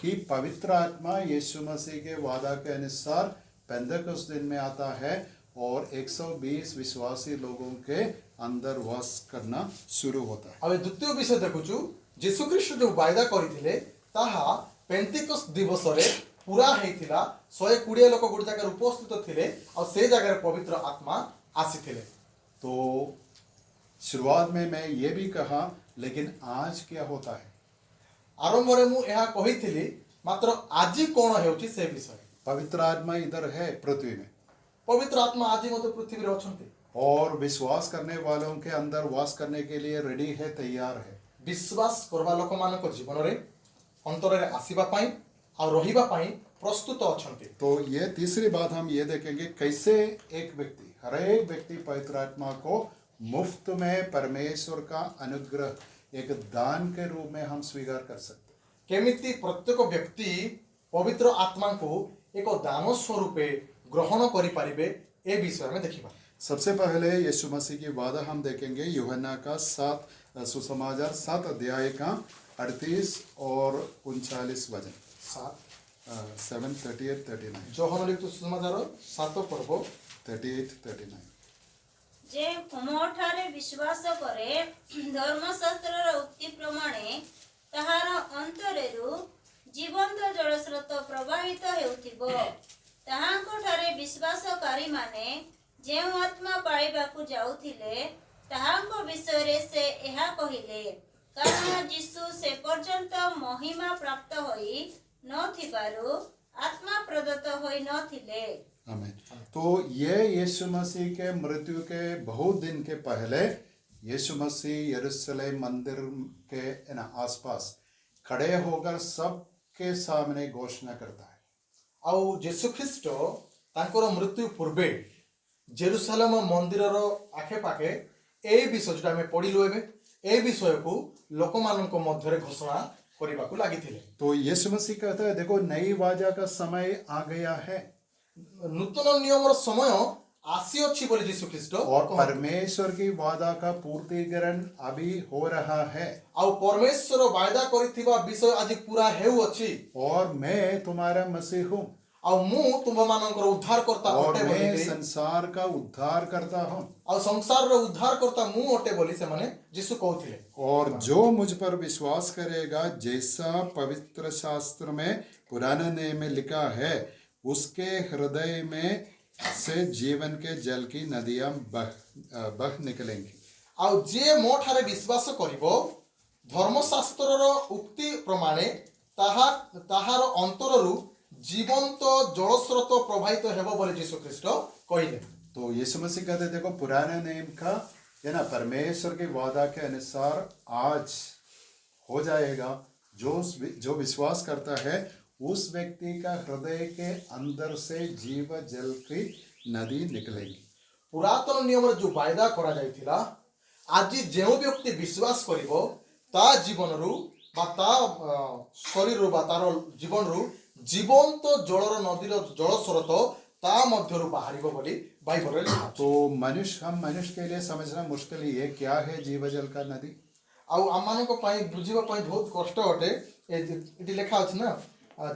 कि पवित्र आत्मा यीशु मसीह के वादा के अनुसार पेंतेकोस्त दिन में आता है और 120 विश्वासी लोगों के अंदर वास करना शुरू होता है। ଆଉ ଏ ଦ୍ୱିତୀୟ ବିଷୟ ଦେଖୁଛୁ, ଯୀଶୁ ଖ୍ରୀଷ୍ଟ ଯୋଉ ବାଇଦା କରିଥିଲେ ତାହା ପେନ୍ତିକୋସ୍ତ ଦିବସରେ ପୁରା ହେଇଥିଲା। 120 ଲୋକ ଗୋଟେ ଜାଗାରେ ଉପସ୍ଥିତ ଥିଲେ ଆଉ ସେ ଜାଗାରେ ପବିତ୍ର ଆତ୍ମା ଆସିଥିଲେ। तो शुरुआत में मैं ये भी कहा, लेकिन आज क्या होता है? ଆରମ୍ଭରେ ମୁଁ ଏହା କହିଥିଲି, ମାତ୍ର ଆଜି କ'ଣ ହେଉଛି ସେ ବିଷୟ। पवित्र आत्मा इधर है पृथ्वी में, ପବିତ୍ର ଆତ୍ମା ଆଜି ମଧ୍ୟ ପୃଥିବୀରେ ଅଛନ୍ତି और विश्वास करने वालों के अंदर वास करने के लिए रेडी है, तैयार है। ବିଶ୍ୱାସ କରିବା ଲୋକମାନଙ୍କ ଜୀବନରେ ଅନ୍ତରରେ ଆସିବା ପାଇଁ ଆଉ ରହିବା ପାଇଁ ପ୍ରସ୍ତୁତ ଅଛନ୍ତି। तो ये तीसरी बात हम ये देखेंगे, कैसे एक व्यक्ति, हर एक व्यक्ति पवित्र आत्मा को मुफ्त में परमेश्वर का अनुग्रह एक दान के रूप में हम स्वीकार कर सकते हैं। କେମିତି ପ୍ରତ୍ୟେକ ବ୍ୟକ୍ତି ପବିତ୍ର ଆତ୍ମାଙ୍କୁ ଏକ ଦାନ ସ୍ୱରୂପେ ଗ୍ରହଣ କରିପାରିବେ ଏ ବିଷୟ ଆମେ ଦେଖିବା। सबसे पहले यीशु मसीह की वादा हम देखेंगे, यूहन्ना का 7 सुसमाचार 7 अध्याय का 38 और 39 वचन। 7:38-39 ଯୋହନ ଲିଖିତ ସୁସମାଚାର 7 ପର୍ବ 38-39। ଯେ ମୋଠାରେ ବିଶ୍ୱାସ କରେ ଧର୍ମଶାସ୍ତ୍ରର ଉକ୍ତି ପ୍ରମାଣେ ତାହାର ଅନ୍ତରରୁ ଜୀବନ୍ତ ଜଳସ୍ରୋତ ପ୍ରବାହିତ ହେଉଥିବ। ତାହାଙ୍କଠାରେ ବିଶ୍ୱାସକାରୀମାନେ ଯେଉଁ ଆତ୍ମା ପାଇବାକୁ ଯାଉଥିଲେ ତାହାଙ୍କ ବିଷୟରେ ସେ ଏହା କହିଲେ, କାରଣ ଯୀଶୁ ସେ ପର୍ଯ୍ୟନ୍ତ ମହିମା ପ୍ରାପ୍ତ ହୋଇ ନଥିବାରୁ आत्मा प्रदत्त होई न थिले। आमीन। तो ये यीशु मसीह के मृत्यु के बहुत दिन के पहले यीशु मसीह यरूशलेम मंदिर के आसपास खड़े होकर सबके सामने घोषणा करता है। ଆଉ ଯୀଶୁ ଖ୍ରୀଷ୍ଟ ତାଙ୍କର ମୃତ୍ୟୁ ପୂର୍ବେ ଜେରୁସାଲେମ ମନ୍ଦିରର ଆଖେପାଖେ এই ବିଷୟ ଯୋଉଟା ଆମେ ପଢିଲୁ ଏବେ এই ବିଷୟକୁ ଲୋକମାନଙ୍କ ମଧ୍ୟରେ ଘୋଷଣା କରିବାକୁ ଲାଗିଥିଲେ। तो यीशु मसीह कहता है, देखो नई वाजा का समय आ गया है ନୂତନ ନିୟମର ସମୟ ଆସିଅଛି ବୋଲି ଯୀଶୁ ଖ୍ରୀଷ୍ଟ और परमेश्वर की वादा का पूर्तिकरण अभी हो रहा है ଆଉ ପରମେଶ୍ୱର ବାଇଦା କରିଥିବା ବିଷୟ ଆଜି ପୁରା ହେଉଅଛି। और मैं तुम्हारा मसीह हूँ। ଆଉ ମୁଁ ତୁମମାନଙ୍କର ଉଦ୍ଧାରକର୍ତ୍ତା और ଅଟେ मैं ବୋଲି संसार का उद्धार करता हूँ। ଆଉ ସଂସାରର ଉଦ୍ଧାରକର୍ତ୍ତା ମୁଁ ଅଟେ ବୋଲି ସେମାନେ ଯୀଶୁ କହୁଥିଲେ। और जो मुझ पर विश्वास करेगा, जैसा पवित्र शास्त्र में पुराने नियम में लिखा है, उसके हृदय में से जीवन के जल की नदियां बह निकलेंगी। ଆଉ ଯିଏ ମୋ ଠାରେ ବିଶ୍ୱାସ କରିବ, ଧର୍ମଶାସ୍ତ୍ରର ଉକ୍ତି ପ୍ରମାଣେ ତାହାର ଅନ୍ତରରୁ ଜୀବନ୍ତ ଜଳସ୍ରୋତ ପ୍ରବାହିତ ହେବ ବୋଲି ଯୀଶୁ ଖ୍ରୀଷ୍ଟ କହିଲେ। तो यीशु मसीह कहते, देखो पुराने नियम का है ना, परमेश्वर के वादा के अनुसार आज हो जाएगा। जो विश्वास करता है, उस व्यक्ति का हृदय के अंदर से जीव जल की नदी निकलेगी। ପୁରାତନ ନିୟମରେ ଯୋଉ ବାଇଦା କରାଯାଇଥିଲା, ଆଜି ଯେଉଁ ବ୍ୟକ୍ତି ବିଶ୍ୱାସ କରିବ ତା ଜୀବନରୁ ବା ତା ଶରୀରରୁ ବା ତାର ଜୀବନରୁ ଜୀବନ୍ତ ଜଳର ନଦୀର ଜଳ ସ୍ରୋତ ତା ମଧ୍ୟରୁ ବାହାରିବ ବୋଲି ବାଇବଲରେ ଲେଖା ଅଛି। तो हम मनुष्य के लिए समझना मुश्किल ही है, क्या है जीव जल का नदी। ଆଉ ଆମମାନଙ୍କ ପାଇଁ ବୁଝିବା ପାଇଁ ବହୁତ କଷ୍ଟ ଅଟେ। ଏଠି ଲେଖା ଅଛି ନା,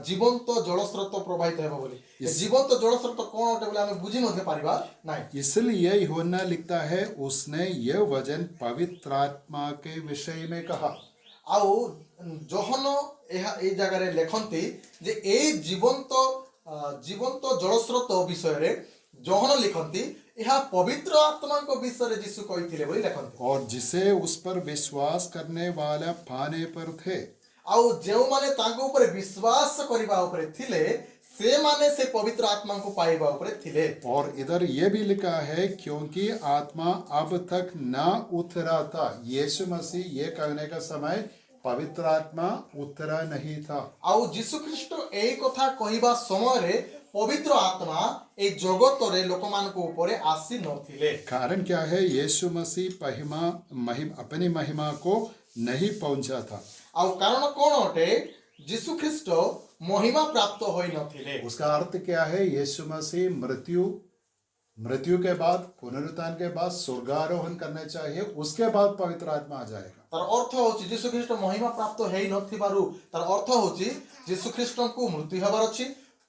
ଜୀବନ୍ତ ଜଳସ୍ରୋତ ପ୍ରବାହିତ ହେବ ବୋଲି। ଜୀବନ୍ତ ଜଳସ୍ରୋତ କ'ଣ ଅଟେ ବୋଲି ଆମେ ବୁଝି ମଧ୍ୟ ପାରିବା ନାହିଁ। इसलिए यूहन्ना लिखता है, उसने यह वचन पवित्र आत्मा के विषय में कहा। ଆଉ ଯୋହନ ଏଇ ଜାଗାରେ ଲେଖନ୍ତି ଯେ ଏଇ ଜୀବନ୍ତ ଜଳସ୍ରୋତ ବିଷୟରେ ଯୋହନ ଲେଖନ୍ତି, ଏହା ପବିତ୍ର ଆତ୍ମାଙ୍କ ବିଷୟରେ ଯୀଶୁ କହିଥିଲେ ବୋଲି ଲେଖନ୍ତି। और जिसे उस पर विश्वास करने वाला पाने पर थे। ଆଉ ଯେଉଁମାନେ ତାଙ୍କ ଉପରେ ବିଶ୍ୱାସ କରିବା ଉପରେ ଥିଲେ, ସେମାନେ ସେ ପବିତ୍ର ଆତ୍ମାଙ୍କୁ ପାଇବା ଉପରେ ଥିଲେ। और इधर ये भी लिखा है, क्योंकि आत्मा अब तक ना उतरा था। यीशु मसीह ये कहने का समय पवित्र आत्मा उतरा नहीं था। ଆଉ ଯୀଶୁ ଖ୍ରୀଷ୍ଟ ଏଇ କଥା କହିବା ସମୟରେ ପବିତ୍ର ଆତ୍ମା ଏଇ ଜଗତରେ ଲୋକମାନଙ୍କ ଉପରେ ଆସି ନଥିଲେ। कारण क्या है? यीशु मसीह अपनी महिमा को नहीं पहुंचा था। ଆଉ କାରଣ କ'ଣ ଅଟେ? ଯୀଶୁ ଖ୍ରୀଷ୍ଟ ମହିମା ପ୍ରାପ୍ତ ହୋଇ ନଥିଲେ। उसका अर्थ क्या है? यीशु मसीह मृत्यु के बाद, पुनरुत्थान के बाद स्वर्गारोहण करने चाहिए, उसके बाद पवित्र आत्मा आ जाएगा। ତାର ଅର୍ଥ ହେଉଛି ଯୀଶୁ ଖ୍ରୀଷ୍ଟ ମହିମା ପ୍ରାପ୍ତ ହେଇ ନଥିବାରୁ ତାର ଅର୍ଥ ହେଉଛି ଯୀଶୁ ଖ୍ରୀଷ୍ଟଙ୍କୁ ମୃତ୍ୟୁ ହେବାର ଅଛି,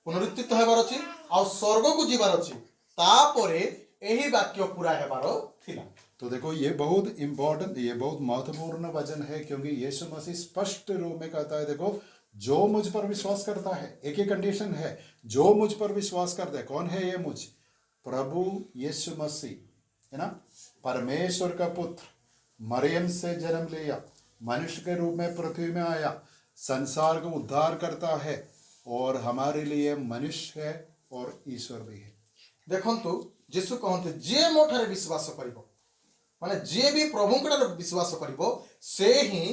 ପୁନରୁତ୍ଥିତ ହେବାର ଅଛି, ଆଉ ସ୍ୱର୍ଗକୁ ଯିବାର ଅଛି। ତାପରେ ଏହି ବାକ୍ୟ ପୁରା ହେବାର ଥିଲା। तो देखो, ये बहुत इंपॉर्टेंट, ये बहुत महत्वपूर्ण वचन है, क्योंकि यीशु मसीह स्पष्ट रूप में कहता है, देखो जो मुझ पर विश्वास करता है, एक ही कंडीशन है, जो मुझ पर विश्वास करता है। कौन है ये मुझ? प्रभु यीशु मसीह, है ना, परमेश्वर का पुत्र, मरियम से जन्म लिया, मनुष्य के रूप में पृथ्वी में आया, संसार को उद्धार करता है, और हमारे लिए मनुष्य है और ईश्वर भी है। ଦେଖନ୍ତୁ, ଯୀଶୁ କହନ୍ତି ଯିଏ ମୋ ଠାରେ ବିଶ୍ୱାସ କରିବ, ମାନେ ଯିଏ ବି ପ୍ରଭୁଙ୍କ ଠାରେ ବିଶ୍ୱାସ କରିବ, ସେ ହିଁ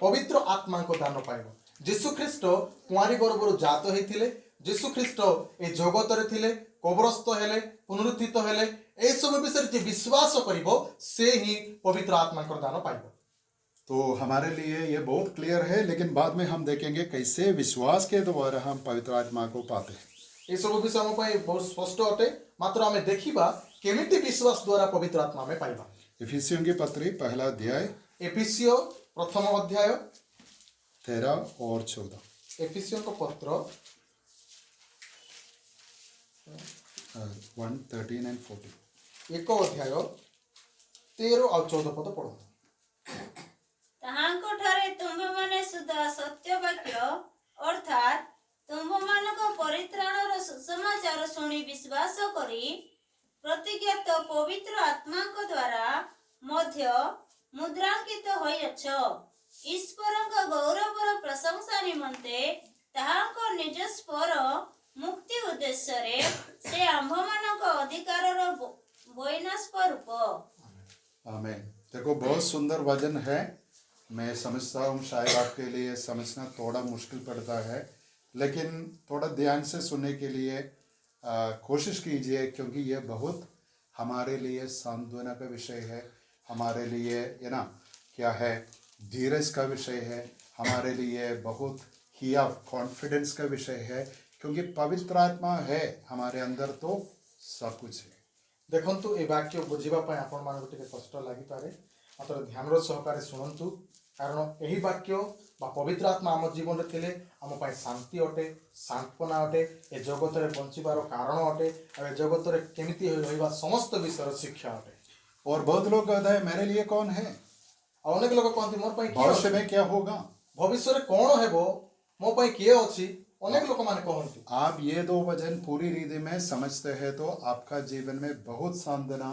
ପବିତ୍ର ଆତ୍ମାଙ୍କ ଦାନ ପାଇବ। ଯୀଶୁ ଖ୍ରୀଷ୍ଟ କୁଆଁରୀ ଗର୍ଭରୁ ଜାତ ହେଇଥିଲେ। ଯୀଶୁ ଖ୍ରୀଷ୍ଟ ଏ ଜଗତରେ ଥିଲେ, କବରସ୍ଥ ହେଲେ, ପୁନରୁତ୍ଥିତ ହେଲେ। ଏସବୁ ବିଷୟରେ ଯିଏ ବିଶ୍ୱାସ କରିବ, ସେ ହିଁ ପବିତ୍ର ଆତ୍ମାଙ୍କର ଦାନ ପାଇବ। तो हमारे लिए ये बहुत क्लियर है, लेकिन बाद में हम देखेंगे कैसे विश्वास के द्वारा हम पवित्र आत्मा को पाते हैं। ଏସବୁ ବିଷୟ ଆମ ପାଇଁ ବହୁତ ସ୍ପଷ୍ଟ ଅଟେ, ମାତ୍ର ଆମେ ଦେଖିବା କେମିତି ବିଶ୍ୱାସ ଦ୍ୱାରା ପବିତ୍ର ଆତ୍ମା ଆମେ ପାଇବା। इफिसियों की पत्री पहला अध्याय ଏଫିସିଓ ପ୍ରଥମ ଅଧ୍ୟାୟ 13 और 14। ଏଫିସିଓଙ୍କ ପତ୍ର 1:13 and 14। ଏକ ଅଧ୍ୟାୟ 13 ଆଉ 14 ପଦ ପଢ଼ନ୍ତୁ। ତାହାଙ୍କ ଠାରେ ତୁମ୍ଭେମାନେ ସୁଦ୍ଧା ସତ୍ୟ ବାକ୍ୟ ଅର୍ଥାତ୍ ତୁମ୍ଭମାନଙ୍କ ପରିତ୍ରାଣର ସୁସମାଚାର ଶୁଣି ବିଶ୍ୱାସ କରି ପ୍ରତିଜ୍ଞାତ ପବିତ୍ର ଆତ୍ମାଙ୍କ ଦ୍ୱାରା ମଧ୍ୟ ମୁଦ୍ରାଙ୍କିତ ହୋଇଅଛ, ଈଶ୍ୱରଙ୍କ ଗୌରବର ପ୍ରଶଂସା ନିମନ୍ତେ ତାହାଙ୍କ ନିଜ ସ୍ୱର ମୁକ୍ତି ଉଦ୍ଦେଶ୍ୟରେ ସେ ଆମ୍ଭମାନଙ୍କ ଅଧିକାରର ବୈନାସ୍ପ ରୂପ। आमीन। देखो, बहुत सुंदर वचन है। मैं समझता हूँ शायद आपके लिए समझना थोड़ा मुश्किल पड़ता है, लेकिन थोड़ा ध्यान से सुनने के लिए कोशिश कीजिए, क्योंकि ये बहुत हमारे लिए सांत्वना का विषय है, हमारे लिए है ना क्या है, धीरज का विषय है, हमारे लिए बहुत ही कॉन्फिडेंस का विषय है, क्योंकि पवित्र आत्मा है हमारे अंदर तो सब कुछ है। ଦେଖନ୍ତୁ, ଏ ବାକ୍ୟ ବୁଝିବା ପାଇଁ ଆପଣମାନଙ୍କୁ ଟିକେ କଷ୍ଟ ଲାଗିପାରେ, ମାତ୍ର ଧ୍ୟାନର ସହକାରେ ଶୁଣନ୍ତୁ। कारण यही वाक्य बा पवित्र आत्मा आम जीवन में थिले आम पाई शांति अटे, सांत्वना अटे, ए जगत रे बंचिबार कारण अटे, और ए जगत रे केमिति होइबा समस्त विषय शिक्षा अटे। और बहुत लोग कहते हैं मेरे लिए कौन है, और अनेक लोग कहते मोर पाई किए भविष्य अछि, में क्या होगा। भविष्य रे कोन हेबो, मो पाई किए अछि, अनेक लोक माने कहंती। आप ये दो वचन पूरी रीति में समझते हैं तो आपका जीवन में बहुत सांत्वना,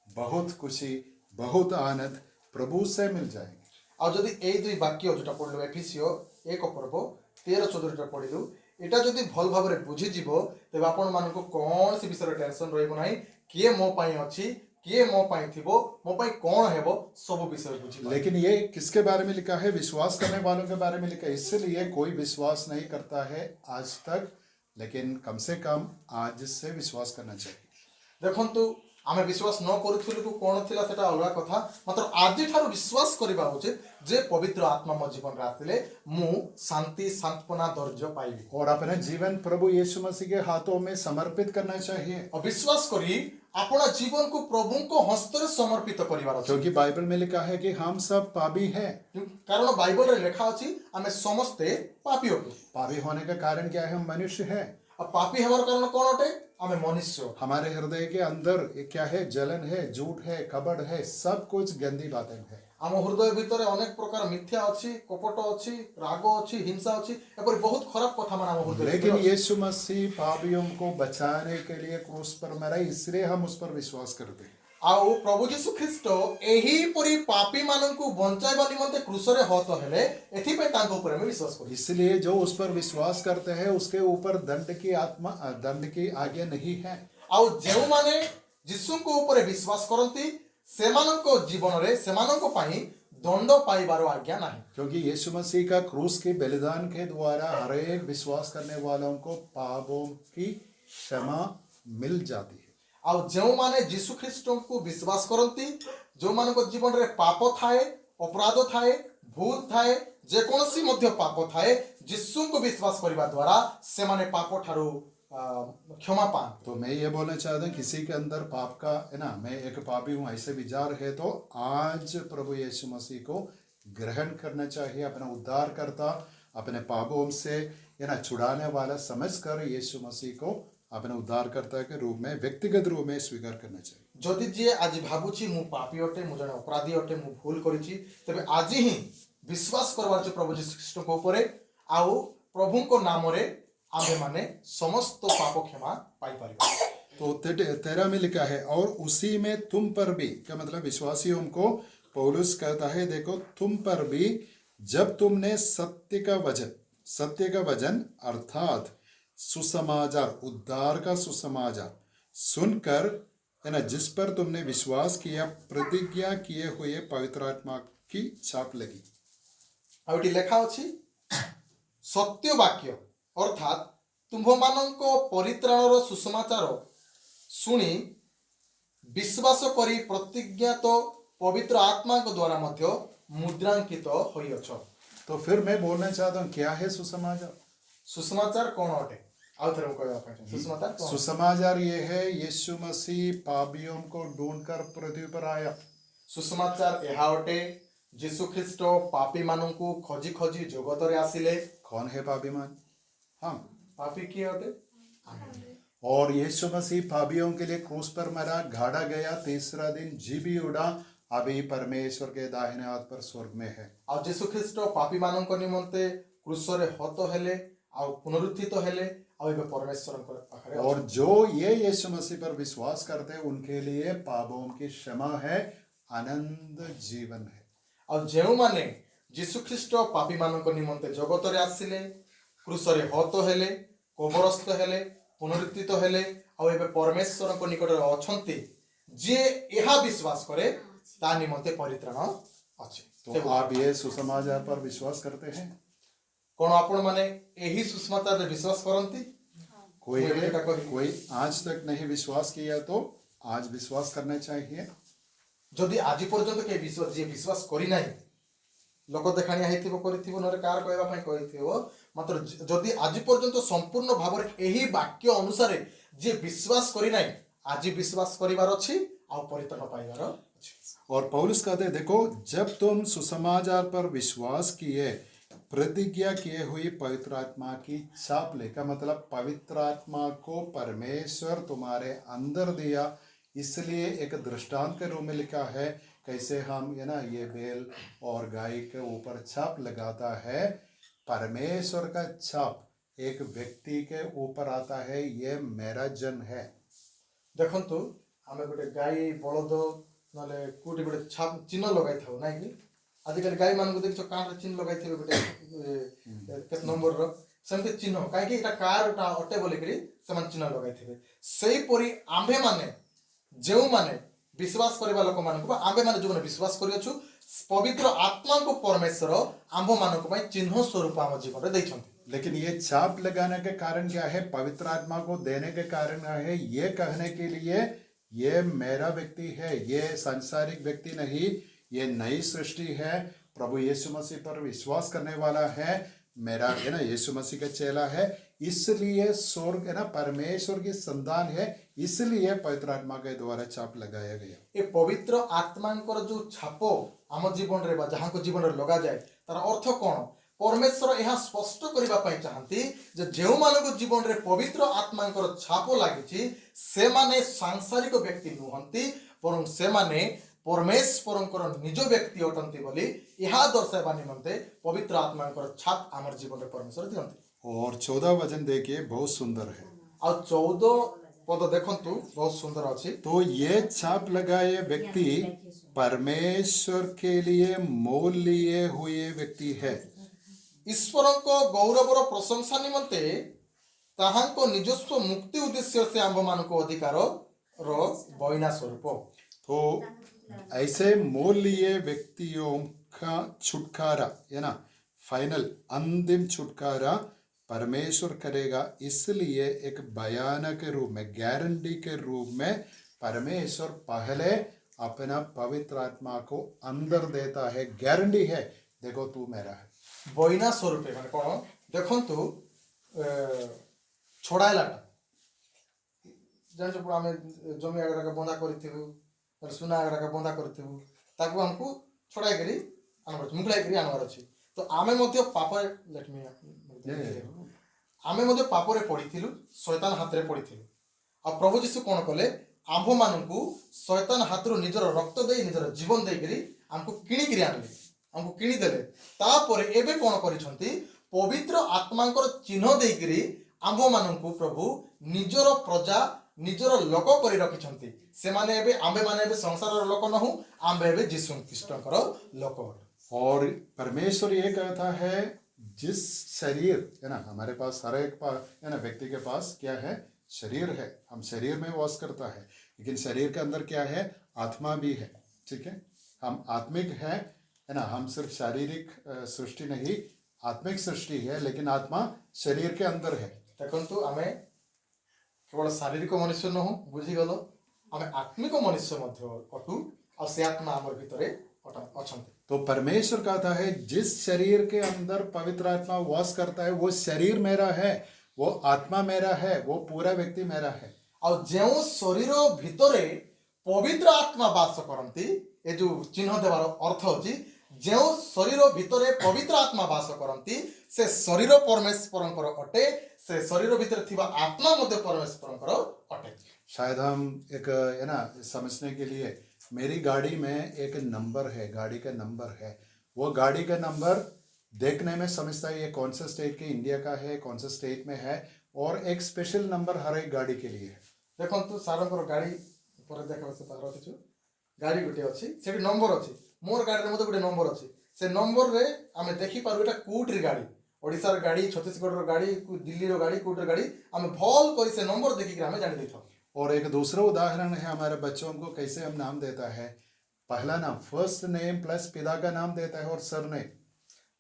बहुत खुशी, बहुत आनंद प्रभु से मिल जाएंगे। आ जदि एई दुई वाक्य जोटा पढ़लु एफिसियो 1 पर्व 13-14 पढ़लु, एटा जदि भल भाव रे बुझी जीवो तेबे आपण मानको कोन से विषय टेंशन रहइबो नाही, किए मो पाई अछि, किए मो पाई थिबो, मो पाई कोन हेबो, सब विषय बुझी। लेकिन ये किसके बारे में लिखा है? विश्वास करने वालों के बारे में लिखा है। इसलिए कोई विश्वास नहीं करता है आज तक, लेकिन कम से कम आज से विश्वास करना चाहिए। देखंतु आमे विश्वास न करूथिलु को कोन थिला सेटा अलगा कथा, मात्र आजि ठारू विश्वास करिबा उचित जे पवित्र आत्मा मो जीवन रातिले मु शांति, सांत्वना, धैर्य पाइबी। और अपने जीवन प्रभु यीशु मसीह के हाथों में समर्पित करना चाहिए, और विश्वास करी अपना जीवन को प्रभु को हस्त रे समर्पित करिवार अछि। क्योंकि बाइबल में लिखा है कि हम सब पापी हैं। कारण बाइबल रे लिखा अछि आमे समस्ते पापी होके। पापी होने का कारण क्या है? हम मनुष्य हैं। अब पापी हमार कारण कौन अटे? आमे मनुष्य। हमारे हृदय के अंदर क्या है? जलन है, झूठ है, कपट है, सब कुछ गंदी बातें हैं। आम हृदय भितर अनेक प्रकार मिथ्या अछि, कपट अछि, राग अछि, हिंसा अछि, एपरि बहुत खराब कथा मान आम हृदय। लेकिन यीशु मसीह पापियों को बचाने के लिए क्रूस पर मरा, इसलिए हम उस पर विश्वास करते हैं। आउ प्रभु यीशु ख्रीष्ट एही परि पापी माननकु बंचाइबा निमंते क्रूसरे हत हेले, एथि पे तांको ऊपर हम विश्वास करू। इसलिए जो उस पर विश्वास करते हैं उसके ऊपर दंड की आज्ञा नहीं है। आउ जेउ माने यीशु को ऊपर विश्वास करंती सेमानको जीवन रे सेमानको पाई दंड पाइबार आज्ञा नाही। क्योंकि यीशु मसीह का क्रूस के बलिदान के द्वारा हर एक विश्वास करने वालों को पापों की क्षमा मिल जाती है। आउ जो माने यीशु ख्रीष्ट को विश्वास करंती, जो मानको जीवन रे पाप थाए, अपराध थाए, भूल थाए, जे कोनसी मध्य पाप थाए, यीशु को विश्वास करिबा द्वारा से माने पाप ठारू क्षमा पान। तो मैं ये बोलना चाहता हूँ, किसी के अंदर पाप का है ना, मैं एक पापी हूँ ऐसे विचार है तो आज प्रभु यीशु मसीह को ग्रहण करना चाहिए। अपना उद्धार करता, अपने पापों से है ना छुड़ाने वाला समझकर यीशु मसीह को अपने उद्धारकर्ता के रूप में, व्यक्तिगत रूप में स्वीकार करना चाहिए। जदि जे आज भाबुची मु पापी अटे, मु जने अपराधी अटे, मु भूल करिछि, तबे आज ही विश्वास करबार जे प्रभु यीशु ख्रीष्ट को ऊपर आउ प्रभु को नाम रे आमे माने समस्त पाप क्षमा पाई परिबा। तो 13 में लिखा है, और उसी में तुम पर भी, क्या मतलब विश्वासियों को पौलुस कहता है, देखो तुम पर भी जब तुमने सत्य का वचन अर्थात सुसमाचार, उद्धार का सुसमाचार सुनकर है ना, जिस पर तुमने विश्वास किया, प्रतिज्ञा किए हुए पवित्र आत्मा की छाप लगी। आउ एटी लेखा अछि सत्य वाक्य अर्थात तुम्भ माननको परित्राणर सुसमाचार सुनी विश्वास करी प्रतिज्ञा तो पवित्र आत्मा के द्वारा मध्य मुद्रांकित होइअछ। तो फिर मैं बोलना चाहता हूँ, क्या है सुसमाचार? सुसमाचार कौन अटे? आउ थरे कहबा ପାଇଁ सुसमाचार कौन? सुसमाचार ये है, यीशु मसीह पापियों को ढूंढकर पृथ्वी पर आया। सुसमाचार एहा अटे यीशु ख्रीष्ट पापी माननको खोजी खोजी जगत रे आसिले। कौन है पापी मान? हम। पापी किए अटे? और यीशु मसीह पापियों के लिए क्रूस पर मरा, गाड़ा गया, तीसरा दिन जी भी उड़ा, अभी परमेश्वर के दाहिने हाथ पर स्वर्ग में है। आ यीशु ख्रीष्ट पापी माननको निमंते क्रूस रे हत हेले, आ पुनरुत्थित हेले, आ एबे परमेश्वर को पाखरे। और जो ये यीशु मसीह पर विश्वास करते हैं उनके लिए पापों की क्षमा है, आनंद जीवन है। आ जेउ माने यीशु ख्रीष्ट पापी माननको निमंते जगत रे आसिले, क्रूस रे हत हेले, कबरस्थ हेले, पुनरुत्थित हेले, आ एबे परमेश्वर को निकट रे अछंती, जे एहा विश्वास करे ता निमंते परित्राण अछि। तो आप ये सुसमाचार पर विश्वास करते हैं? कोन आपण माने एही सुसमाचार रे विश्वास करंती? कोई आज तक नहीं विश्वास किया तो आज विश्वास करना चाहिए। जदि आज पर्यंत के विश्वास जे विश्वास करी नाही, लोक देखाणिया हेतिबो करिथिबो नरे कार कहबा पई कहिथिबो, मात्र जदि आज पर्यंत संपूर्ण भाव रे एही वाक्य अनुसार जे विश्वास करी नाही, आज विश्वास करिवार अछि आ परित्राण पाइबार अछि। और पौलुस कहते हैं, देखो जब तुम सुसमाचार पर विश्वास किए, प्रतिज्ञा किए हुई पवित्र आत्मा की छाप ले, का मतलब पवित्र आत्मा को परमेश्वर तुम्हारे अंदर दिया, इसलिए एक दृष्टांत के रूप में लिखा है कैसे हम ये बैल और गाय के ऊपर छाप लगाता है। परमेश्वर का छाप एक व्यक्ति के ऊपर आता है, ये मेरा जन है। देखो आम गोटे गाई बलद ना कौटे गोटे छाप चिन्ह लगाई था ना कि आजिकल गाई मान देख कान चिन्ह लगाई थे गोटे केत नंबर सेमती चिन्ह कहीं कार अटे बोलिकी से चिन्ह लगाई थे। से परी आंभे माने जो माने विश्वास करवा लोक मान आंभे माने जो विश्वास करियछु पवित्र आत्मा को परमेश्वर आंभ मान चिन्ह स्वरूप आम जीवन में देइछन्ति। लेकिन ये छाप लगाने के कारण क्या है? पवित्र आत्मा को देने के कारण क्या है? ये कहने के लिए ये मेरा व्यक्ति है, ये सांसारिक व्यक्ति नहीं, ये नई सृष्टि है, प्रभु यीशु मसीह पर विश्वास करने वाला है, मेरा यीशु मसीह का चेला है, इसलिए स्वर्ग परमेश्वर की संतान है, इसलिए पवित्र आत्मा के द्वारा छाप लगाया गया। ये पवित्र आत्मा जो छाप आम जीवन रे जहाँ को जीवन रे लगा जाए तार अर्थ कौन? परमेश्वर यह स्पष्ट करने चाहती जो मान जीवन रे पवित्र आत्मा छाप लगी से माने सांसारिक व्यक्ति नुहंती बरं से माने परमेश्वर निज व्यक्ति अटंती बोली यह दर्शाइबा निमंते पवित्र आत्मा छाप आम जीवन में परमेश्वर दिखती। और 14 वचन देखिए, बहुत सुंदर है। और 14 पद देखंतु बहुत सुंदर अच्छी। तो ये छाप लगाए व्यक्ति परमेश्वर के लिए मोल लिए हुए व्यक्ति है। ईश्वर को गौरवर प्रशंसा निमंते ताहांको निजस्व मुक्ति उद्देश्य से आंभ मान को अधिकार रो बयना स्वरूप। तो ऐसे मोल लिए व्यक्तियों का छुटकारा फाइनल अंतिम छुटकारा परमेश्वर करेगा, इसलिए एक बयान के रूप में, गारंटी के रूप में परमेश्वर पहले अपना पवित्र आत्मा को अंदर देता है। गारंटी है, देखो तू मेरा है। बयना स्वरूप माने कौन देखंतु छड़ाइलाटा जान आम जमी आगरा बंधा कर सुना आगरा बंधा कर हमको छड़ाई करी मुकड़ाई करी आनवार अच्छी। तो आमे मध्य पाप आमे मध्य पापरे पड़िथिलु, शैतान हाथ रे पड़िथिलु। आ प्रभु जीशु कौन कले? आंभ मानू शैतान हाथ निजर रक्त दे निजर जीवन देकरी आमको किणिकी आनले, हमको किणीदेले। तापर एबे कौन करिसंती? पवित्र आत्मांकर चिन्ह देकरी आंभ मानू प्रभु निजर प्रजा निजर लोक करी रखिसंती। से माने एबे आंबे माने एबे संसार लोक नहु, आंबे एबे जीशु ख्रीष्टकर लोक। और परमेश्वर ये कहता है, जिस शरीर हमारे पास हर एक व्यक्ति के पास क्या है? शरीर है, हम शरीर में वास करता है, लेकिन शरीर के अंदर क्या है? आत्मा भी है। ठीक है, हम आत्मिक है ना, हम सिर्फ शारीरिक सृष्टि नहीं, आत्मिक सृष्टि है, लेकिन आत्मा शरीर के अंदर है। देखंतु आमे केवल शारीरिक मनुष्य नहु, बुझीगल, आमे आत्मिक मनुष्य अटू और से आत्मा आमर भितरे अछंती। तो परमेश्वर कहता है, जिस शरीर के अंदर पवित्र आत्मा वास करता है वो शरीर मेरा है, वो आत्मा मेरा है, वो पूरा व्यक्ति मेरा है। और जो शरीर भितरे पवित्र आत्मा वास करती, ये जो चिन्ह देवार अर्थ होची, जो शरीर भितरे पवित्र आत्मा वास करती से शरीर परमेश्वर अटे, से शरीर भितर थिबा आत्मा मध्य परमेश्वर अटे। शायद हम एक समझने के लिए, मेरी गाड़ी में एक नंबर है, गाड़ी का नंबर है, वो गाड़ी का नंबर देखने में समझता है ये कौन सा स्टेट के इंडिया का है, कौन सा स्टेट में है, और एक स्पेशल नंबर हर एक गाड़ी के लिए है। देखो सारंकर गाड़ी पर देखा से पार रखिछु, गाड़ी गोटे अच्छी से नंबर अच्छी, मोर गाड़ी में गोटे नंबर अच्छी, से नंबर रे आमे देखि पारु एटा कोउट्री गाड़ी, ओडिसार गाड़ी, छत्तीसगढ़ गाड़ी, दिल्ली रो गाड़ी, कोउट्री गाड़ी, आमे भल करी से नंबर देखि के आमे जानि देथौ। और एक दूसरा उदाहरण है, हमारे बच्चों को कैसे हम नाम देता है, पहला नाम फर्स्ट नेम प्लस पिता का नाम देता है और सरनेम।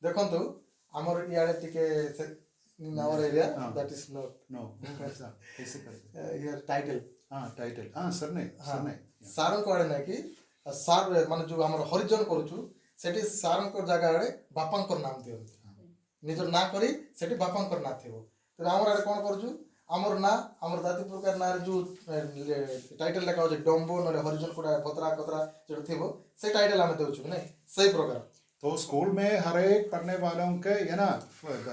देखंतु हमर इयाडे टिके in our area that is no कैसे करते हियर टाइटल, टाइटल सरनेम सारन को आडे ना कि सार माने जो हमर हरिजन करूछु सेठी सारन को जगह आडे बापांकर नाम दियो, निजर ना करी सेठी बापांकर ना थिबो। तो हमर आडे कोन करूछु, आमर ना आमर जाति प्रकार ना जो टाइटल लेखा हो डम्बो नले हरिजन कोडा पतरा कतरा जो थिबो से टाइटल आमे देउछु नै सही प्रकार। तो स्कूल में हर एक पढ़ने वालों के ना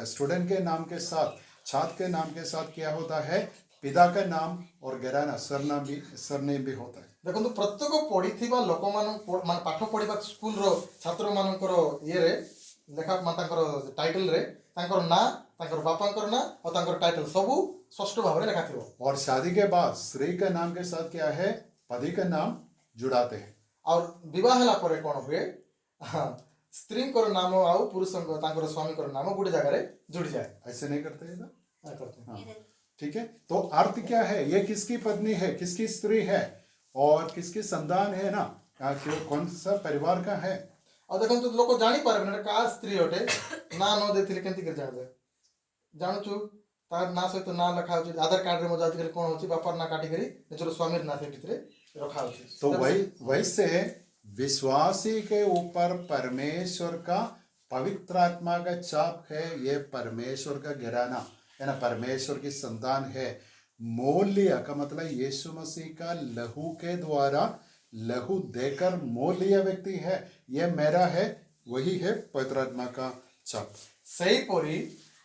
स्टूडेंट के नाम के साथ छात्र के नाम के साथ क्या होता है, पिता का नाम और घराना सरनेम भी होता है। देखो प्रत्येक पढ़िथिबा लोक मान पाठ पढ़िबा स्कूल रो छात्र मानकर ये रे लेखा तांकर टाइटल रे तांकर ना तांकर बापांकर ना और तांकर टाइटल सबू स्पष्ट भाव में लिखा थिबो। और शादी के बाद स्त्री के नाम के साथ क्या है, पति का नाम जुड़ाते हैं। और विवाह हला परे कोन हुए स्त्री को नाम आउ पुरुष तांकर स्वामी को नाम गोटे जगह रे जुड़ जाए। ऐसे नहीं करते हैं ना? करते हैं। हाँ, ठीक है। तो अर्थ क्या है, ये किसकी पत्नी है, किसकी स्त्री है और किसकी संतान है ना, कौन सा परिवार का है। और देखो तो लोग जानी पारे ना का स्त्री होटे ना न देथिले केंति कर जाने जानछु तार ना सहित ना लिखा होची आधार कार्ड रे मजा आजकल कोन होची बापर ना काटी करी निजर स्वामी ना थे भितरे रखा होची। तो वैसे विश्वासी के ऊपर परमेश्वर का पवित्र आत्मा का छाप है। ये परमेश्वर का घराना है ना, परमेश्वर की संतान है। मोल लिया का मतलब यीशु मसीह का लहू के द्वारा लहू देकर मोल लिया व्यक्ति है। ये मेरा है, वही है पवित्र आत्मा का छाप। सही परी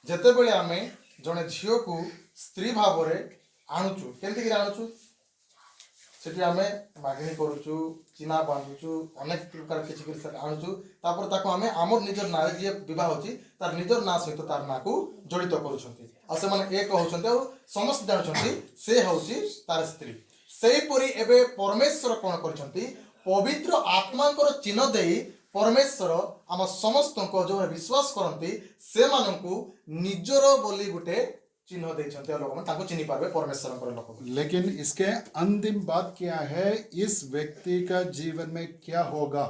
जते बेले आमे जने झियो को स्त्री भाव रे आणुचु केंति कि आणुचु सेठी आमे मागणी करूचु चिना बांधुचु अनेक प्रकार किछि किछि आणुचु तापर ताको आमे हमर निजर ना जे विवाह होची तार निजर ना सहित तार ना को जड़ित करूछंती आ से माने एक होछंती और समस्त जानछंती से होची तार स्त्री। सही परी एबे परमेश्वर कोन करछंती पवित्र आत्मा को चिन्ह देई परमेश्वर आम समस्त को जो विश्वास करती से मानकु निजर बोली गुटे चिन्ह देछंती लोग मन ताको चिन्हि पारबे परमेश्वर को लोक। लेकिन इसके अंतिम बात क्या है, इस व्यक्ति का जीवन में क्या होगा,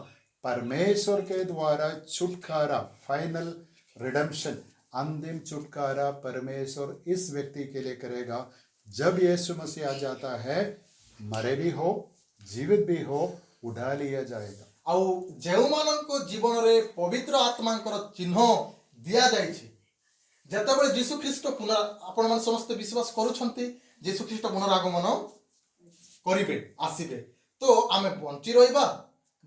परमेश्वर के द्वारा छुटकारा, फाइनल रिडेम्पशन, अंतिम छुटकारा परमेश्वर इस व्यक्ति के लिए करेगा। जब यीशु मसीह आ जाता है, मरे भी हो जीवित भी हो, उठा लिया जाएगा। आउ जेउ मानक जीवन रे पवित्र आत्मांकर चिन्ह दिया जाइछि जतबेले यीशु ख्रीष्ट आपण मान समस्त विश्वास करूछंती यीशु ख्रीष्ट पुनरागमन करिबे आसीबे तो आमे बंची रहिबा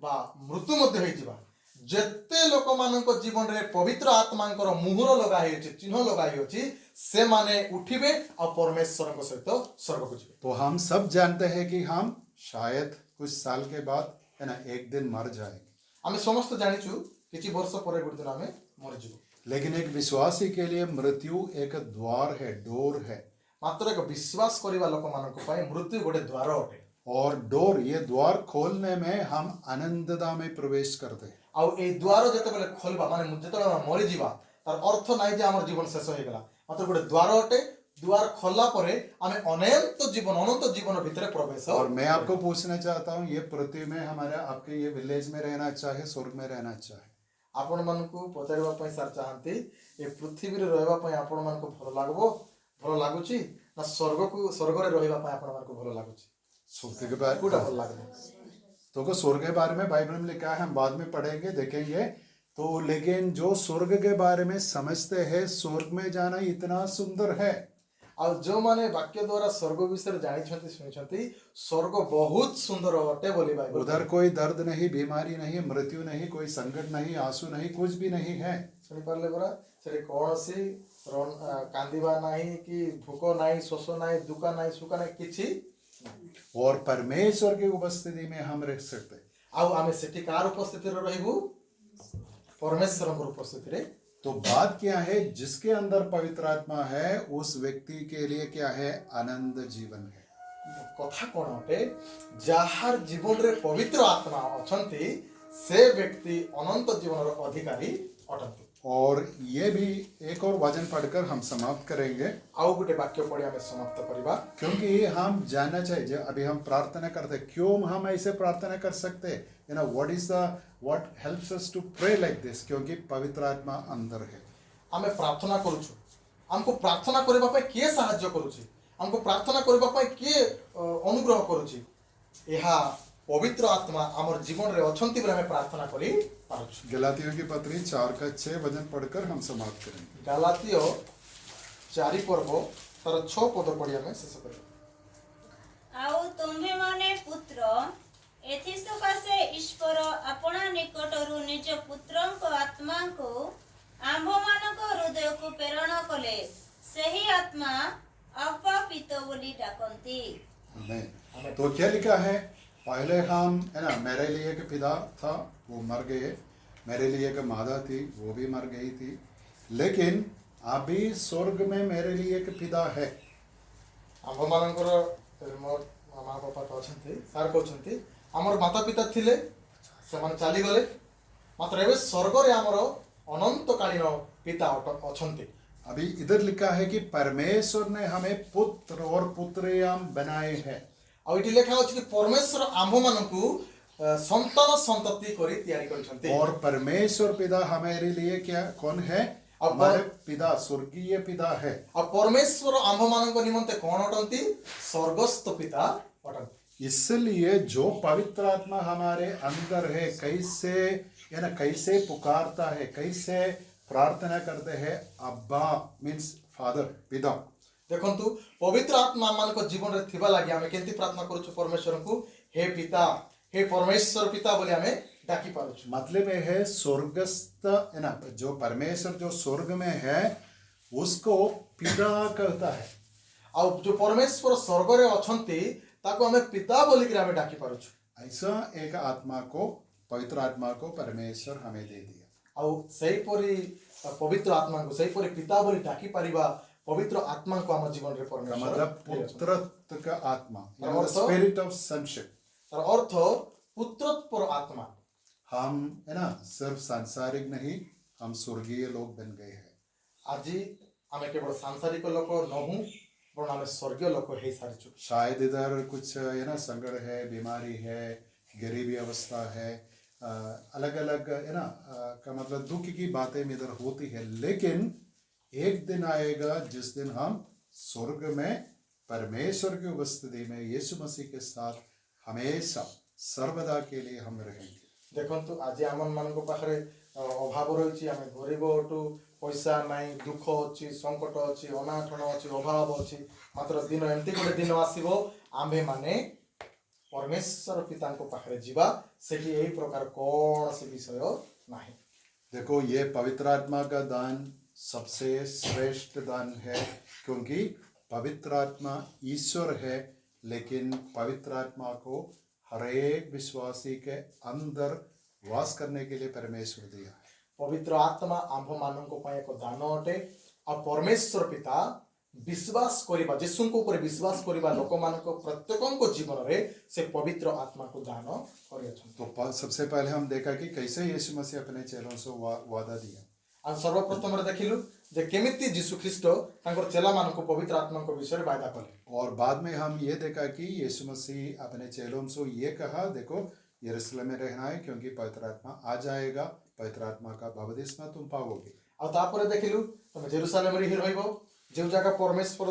बा मृत्यु मध्ये होई जिबा। जत्ते लोक मानक जीवन रे पवित्र आत्मांकर मुहर लगा हेछि चिन्ह लगा हेछि से माने उठिबे आ परमेश्वर को सहित स्वर्ग को जिबे। तो हम सब जानते हैं कि हम शायद कुछ साल के बाद है ना एक दिन मर जाएंगे। आमे समस्त जानिछु किछि वर्ष परे गुड दिन आमे मर जिबो। लेकिन एक विश्वासी के लिए मृत्यु एक द्वार है, डोर है। मात्र एक विश्वास करिबा लोक मानक पय मृत्यु गोटे द्वार अटे और डोर, ये द्वार खोलने में हम आनंददा में प्रवेश करते हैं। आ ए द्वार जतबेले खोलबा माने जतबेले मरि जिबा तार अर्थ नाइ जे हमर जीवन शेष होई गेला, मात्र गोटे द्वार अटे। द्वार खोलला परे आमे अनंत जीवन भीतर प्रवेश। और मैं आपको पूछना चाहता हूँ, ये पृथ्वी में हमारे आपके ये विलेज में रहना अच्छा है, स्वर्ग में रहना अच्छा है? आपण मानकु पचारिबा पय सर चाहंती ए पृथ्वी रे रहबा पय आपण मानकु भलो लागुची ना स्वर्ग रे रहबा पय आपण मानकु भलो लागुची? स्वर्ग के बारे कोडा भलो लागले तो स्वर्ग के बारे में बाइबल में लिखा है, हम बाद में पढ़ेंगे देखेंगे। तो लेकिन जो स्वर्ग के बारे में समझते हैं, स्वर्ग में जाना इतना सुंदर है। और जो माने वाक्य द्वारा स्वर्ग विषय जानी सुनी स्वर्ग बहुत सुंदर अटे बोली बाइबल। उधर कोई दर्द नहीं, बीमारी नहीं, मृत्यु नहीं, कोई संकट नहीं, आंसू नहीं, कुछ भी नहीं है। सुनी पारले परा सेठी कोनसी कांदिबा नहीं कि भूख नहीं, शोष नहीं, दुख नहीं, सुख नहीं, किछि। और परमेश्वर की उपस्थिति में हम रह सकते। आउ आमे सेठी कार उपस्थिति रे रहबू परमेश्वर को उपस्थिति रे। तो बात क्या है, जिसके अंदर पवित्र आत्मा है उस व्यक्ति के लिए क्या है, आनंद जीवन है। कथा कोन अटे जहार जीवन रे पवित्र आत्मा अछंती से व्यक्ति अनंत जीवन रो अधिकारी अटंती। और ये भी एक और वचन पढ़कर हम समाप्त करेंगे। आउ गुटे वाक्य पढ़ी हमें समाप्त करिबा, क्योंकि हम जानना चाहिए, जो अभी हम प्रार्थना करते हैं, क्यों हम ऐसे प्रार्थना कर सकते हैं, you know what helps us to pray like this, क्योंकि पवित्र आत्मा अंदर है। हमें प्रार्थना करूछु, हमको प्रार्थना करबा पे के सहायता करूछि, हमको प्रार्थना करबा पे के अनुग्रह करूछि, एहा पवित्र आत्मा हमर जीवन रे अछंती बले हमें प्रार्थना करी पारुछु। गलातियों की पत्री 4 का 6 वचन पढ़कर हम समाप्त करेंगे। गलातियो 4 पर्व ତାର 6 ପଦ ପଢି ଆମେ ଶେଷ କରିବା। ଆଉ ତୁମ୍ଭେମାନେ ପୁତ୍ର ଏଥିସକାଶେ ଈଶ୍ୱର ଆପଣା ନିକଟରୁ ନିଜ ପୁତ୍ରଙ୍କ ଆତ୍ମାଙ୍କୁ ଆମ୍ଭମାନଙ୍କ ହୃଦୟକୁ ପ୍ରେରଣ କଲେ। ସେହି ଆତ୍ମା ଆବ୍ବା ପିତା ବୋଲି ଡାକନ୍ତି। आमीन। तो क्या लिखा है? पहले हम है ना, मेरे लिए एक पिता था, वो मर गए। मेरे लिए एक माता थी, वो भी मर गई थी। लेकिन अभी स्वर्ग में मेरे लिए एक पिता है। ଆମ୍ଭମାନଙ୍କର ମୋ ମା ବାପା ତ ଅଛନ୍ତି, ସାର୍ କହୁଛନ୍ତି ଆମର ମାତା ପିତା ଥିଲେ, ସେମାନେ ଚାଲିଗଲେ, ମାତ୍ର ଏବେ ସ୍ୱର୍ଗରେ ଆମର ଅନନ୍ତକାଳୀନ ପିତା ଅଛନ୍ତି। अभी इधर लिखा है कि परमेश्वर ने हमें पुत्र और पुत्रियां बनाए हैं। ଆଉ ଏଠି ଲେଖା ଅଛି କି ପରମେଶ୍ୱର ଆମ୍ଭମାନଙ୍କୁ ସନ୍ତାନ ସନ୍ତତି କରି ତିଆରି କରିଛନ୍ତି। और परमेश्वर पिता हमारे लिए क्या कौन है? अब हमारे पिता स्वर्गीय पिता है। ଆଉ ପରମେଶ୍ୱର ଆମ୍ଭମାନଙ୍କ ନିମନ୍ତେ କ'ଣ ଅଟନ୍ତି? ସ୍ୱର୍ଗସ୍ଥ ପିତା ଅଟନ୍ତି। इसलिए जो पवित्र आत्मा हमारे अंदर है, कैसे या ना कैसे पुकारता है, कैसे प्रार्थना करते हैं, अब्बा मीन्स फादर, पिता। ଦେଖନ୍ତୁ ପବିତ୍ର ଆତ୍ମା ଆମମାନଙ୍କ ଜୀବନରେ ଥିବା ଲାଗି ଆମେ କେମିତି ପ୍ରାର୍ଥନା କରୁଛୁ ପରମେଶ୍ୱରଙ୍କୁ? ହେ ପିତା, ହେ ପରମେଶ୍ୱର ପିତା ବୋଲି ଆମେ ଡାକି ପାରୁଛୁ। मतलब ये है स्वर्गस्थ है ना, जो परमेश्वर जो स्वर्ग में है उसको पिता कहता है। ଆଉ ଯୋଉ ପରମେଶ୍ୱର ସ୍ୱର୍ଗରେ ଅଛନ୍ତି ତାକୁ ଆମେ ପିତା ବୋଲିକିରି ଆମେ ଡାକି ପାରୁଛୁ। ऐसा एक आत्मा को, पवित्र आत्मा को परमेश्वर हमें दे दिया। ଆଉ ସେହିପରି ପବିତ୍ର ଆତ୍ମାଙ୍କୁ ସେହିପରି ପିତା ବୋଲି ଡାକି ପାରିବା ପବିତ୍ର ଆତ୍ମାଙ୍କୁ ଆମ ଜୀବନରେ का ପରମେଶ୍ୱର मतलब ଦେଇଅଛନ୍ତି। पुत्रत्व का आत्मा, और तो- स्पिरिट ऑफ सनशिप। ତାର ଅର୍ଥ ପୁତ୍ରୋତ୍ପର ଆତ୍ମା। हम है ना सिर्फ सांसारिक नहीं, हम स्वर्गीय लोग बन गए हैं। ଆଜି ଆମେ କେବଳ ସାଂସାରିକ ଲୋକ ନହୁଁ, ବରଂ ଆମେ ସ୍ୱର୍ଗୀୟ ଲୋକ ହେଇସାରିଛୁ। शायद इधर कुछ है ना संकट है, बीमारी है, गरीबी अवस्था है, अलग अलग है ना का मतलब दुख की बातें इधर होती है। लेकिन एक दिन आएगा जिस दिन हम स्वर्ग में परमेश्वर की उपस्थिति में यीशु मसीह के साथ हमेशा सर्वदा के लिए हम रहेंगे। ଦେଖନ୍ତୁ ଆଜି ଆମମାନଙ୍କ ପାଖରେ ଅଭାବ ରହିଛି, ଆମେ ଗରିବ ଅଟୁ, ପଇସା ନାହିଁ, ଦୁଃଖ ଅଛି, ସଙ୍କଟ ଅଛି, ଅନାଟନ ଅଛି, ଅଭାବ ଅଛି। ମାତ୍ର ଦିନ ଏମିତି ଗୋଟେ ଦିନ ଆସିବ ଆମ୍ଭେମାନେ ପରମେଶ୍ୱର ପିତାଙ୍କ ପାଖରେ ଯିବା, ସେଠି ଏହି ପ୍ରକାର କୌଣସି ବିଷୟ ନାହିଁ। देखो ये पवित्र आत्मा का दान सबसे श्रेष्ठ दान है, क्योंकि पवित्र आत्मा ईश्वर है, लेकिन पवित्र आत्मा को हर एक विश्वासी के अंदर वास करने के लिए परमेश्वर दिया है। ପବିତ୍ର ଆତ୍ମା ଆମ୍ଭମାନଙ୍କ ପାଇଁ ଏକ ଦାନ ଅଟେ। ଆଉ ପରମେଶ୍ୱର ପିତା ବିଶ୍ୱାସ କରିବା, ଯୀଶୁଙ୍କ ଉପରେ ବିଶ୍ୱାସ କରିବା ଲୋକମାନଙ୍କ ପ୍ରତ୍ୟେକଙ୍କ ଜୀବନରେ ସେ ପବିତ୍ର ଆତ୍ମାକୁ ଦାନ କରିଅଛନ୍ତି। तो सबसे पहले हम देखा कि कैसे यीशु मसीह अपने चेलों से वादा दिया। ଆଉ ସର୍ବପ୍ରଥମରେ ଦେଖିଲୁ ଯେ କେମିତି ଯୀଶୁ ଖ୍ରୀଷ୍ଟ ତାଙ୍କର ଚେଲାମାନଙ୍କୁ ପବିତ୍ର ଆତ୍ମାଙ୍କ ବିଷୟରେ ବାୟଦା କଲେ। और बाद में हम ये देखा कि यीशु मसीह अपने चेलों से ये कहा, देखो यरूशलेम में रहना है, क्योंकि पवित्र आत्मा आ जाएगा, पवित्र आत्मा का बपतिस्मा तुम पाओगे। ଆଉ ତାପରେ ଦେଖିଲୁ ତମେ ଜେରୁସାଲେମରେ ହିଁ ରହିବ, ଯେଉଁ ଜାଗା ପରମେଶ୍ୱର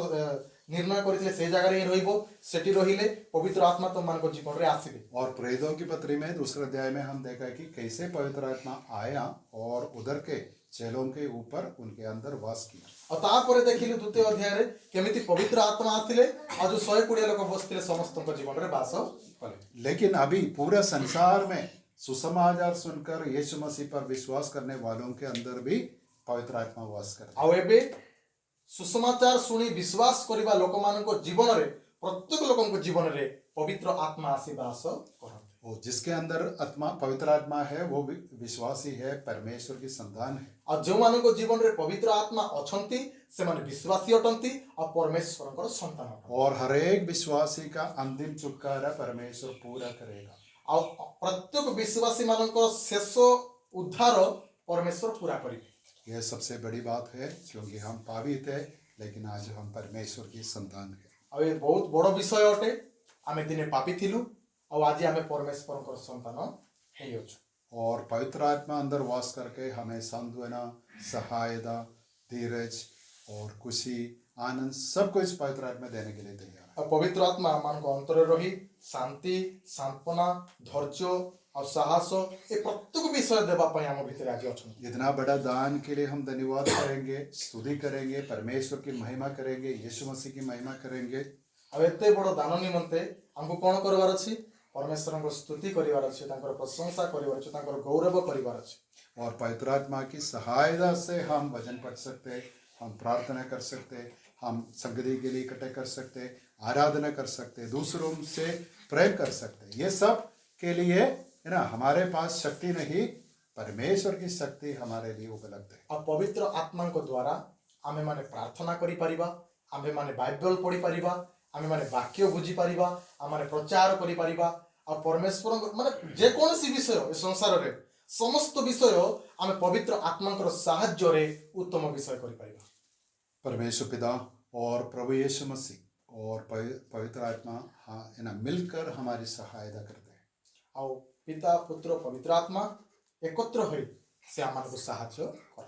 ନିର୍ଣ୍ଣୟ କରିଥିଲେ ସେଇ ଜାଗାରେ ହିଁ ରହିବ, ସେଠି ରହିଲେ ପବିତ୍ର ଆତ୍ମା ତମମାନଙ୍କ ଜୀବନରେ ଆସିବେ। और प्रेरितों की पत्री में दूसरे अध्याय में हम देखा कि कैसे पवित्र आत्मा आया और उधर के चेलों के ऊपर उनके अंदर वास किया। ଆଉ ତାପରେ ଦେଖିଲୁ ଦ୍ୱିତୀୟ ଅଧ୍ୟାୟରେ କେମିତି ପବିତ୍ର ଆତ୍ମା ଆସିଲେ ଆଉ ଯୋଉ 120 ଲୋକ ବସିଥିଲେ ସମସ୍ତଙ୍କ ଜୀବନରେ ବାସ କଲେ। लेकिन अभी पूरे संसार में सुसमाचार सुनकर यीशु मसीह पर विश्वास करने वालों के अंदर भी पवित्र आत्मा वास करता है। ଆଉ ଏବେ ସୁସମାଚାର ଶୁଣି ବିଶ୍ୱାସ କରିବା ଲୋକମାନଙ୍କ ଜୀବନରେ, ପ୍ରତ୍ୟେକ ଲୋକଙ୍କ ଜୀବନରେ ପବିତ୍ର ଆତ୍ମା ଆସି ବାସ କରନ୍ତି। वो जिसके अंदर आत्मा पवित्र आत्मा है वो भी विश्वासी है, परमेश्वर की संतान है। ଆଉ ଯେଉଁମାନଙ୍କ ଜୀବନରେ ପବିତ୍ର ଆତ୍ମା ଅଛନ୍ତି ସେମାନେ ବିଶ୍ୱାସୀ ଅଟନ୍ତି ଆଉ ପରମେଶ୍ୱରଙ୍କର ସନ୍ତାନ ଅଟନ୍ତି। और हर एक विश्वासी का अंतिम छुटकारा परमेश्वर पूरा करेगा। ଆଉ ପ୍ରତ୍ୟେକ ବିଶ୍ୱାସୀ ମାନଙ୍କର ଶେଷ ଉଦ୍ଧାର ପରମେଶ୍ୱର ପୁରା କରିବେ। यह सबसे बड़ी बात है, क्योंकि हम पापी थे लेकिन आज हम परमेश्वर की संतान है। ଆଉ ଏ ବହୁତ ବଡ଼ ବିଷୟ ଅଟେ। ଆମେ ଦିନେ ପାପୀ ଥିଲୁ ଆଉ ଆଜି ଆମେ ପରମେଶ୍ୱରଙ୍କର ସନ୍ତାନ ହେଇଅଛୁ। और पवित्र आत्मा अंदर वास करके हमें सांत्वना, सहायता, धीरज और खुशी, आनंद सब कुछ पवित्र आत्मा देने के लिए तैयार है। ଆଉ ପବିତ୍ର ଆତ୍ମା ଆମମାନଙ୍କ ଅନ୍ତରରେ ରହି ଶାନ୍ତି, ସାନ୍ତ୍ୱନା, ଧୈର୍ଯ୍ୟ ଆଉ ସାହସ ଏ ପ୍ରତ୍ୟେକ ବିଷୟ ଦେବା ପାଇଁ ଆମ ଭିତରେ ଆଜି ଅଛନ୍ତି। इतना बड़ा दान के लिए हम धन्यवाद करेंगे, स्तुति करेंगे, परमेश्वर की महिमा करेंगे, यीशु मसीह की महिमा करेंगे। ଆଉ ଏତେ ବଡ଼ ଦାନ ନିମନ୍ତେ ଆମକୁ କ'ଣ କରିବାର ଅଛି? ପରମେଶ୍ୱରଙ୍କ ସ୍ତୁତି କରିବାର ଅଛି, ତାଙ୍କର ପ୍ରଶଂସା କରିବାର ଅଛି, ତାଙ୍କର ଗୌରବ କରିବାର ଅଛି। और पवित्र आत्मा की सहायता से हम भजन पढ़ सकते, हम प्रार्थना कर सकते, हम संगति के लिए इकट्ठे कर सकते, आराधना कर सकते, दूसरों से प्रेम कर सकते। ये सब के लिए है ना हमारे पास शक्ति नहीं, परमेश्वर की शक्ति हमारे लिए उपलब्ध है। ଆଉ ପବିତ୍ର ଆତ୍ମାଙ୍କ ଦ୍ୱାରା ଆମେମାନେ ପ୍ରାର୍ଥନା କରିପାରିବା, ଆମେମାନେ ବାଇବେଲ ପଢ଼ିପାରିବା, ଆମେମାନେ ବାକ୍ୟ ବୁଝିପାରିବା, ଆମେମାନେ ପ୍ରଚାର କରିପାରିବା। ଆଉ ପରମେଶ୍ୱରଙ୍କ ମାନେ ଯେକୌଣସି ବିଷୟ ଏ ସଂସାରରେ ସମସ୍ତ ବିଷୟ ଆମେ ପବିତ୍ର ଆତ୍ମାଙ୍କର ସାହାଯ୍ୟରେ ଉତ୍ତମ ବିଷୟ କରିପାରିବା। परमेश्वर पिता और प्रभु यीशु मसीह और पवित्र आत्मा हाँ है ना मिलकर हमारी सहायता करते हैं। ଆଉ ପିତା ପୁତ୍ର ପବିତ୍ର ଆତ୍ମା ଏକତ୍ର ହୋଇ ସେ ଆମମାନଙ୍କୁ ସାହାଯ୍ୟ କରନ୍ତି।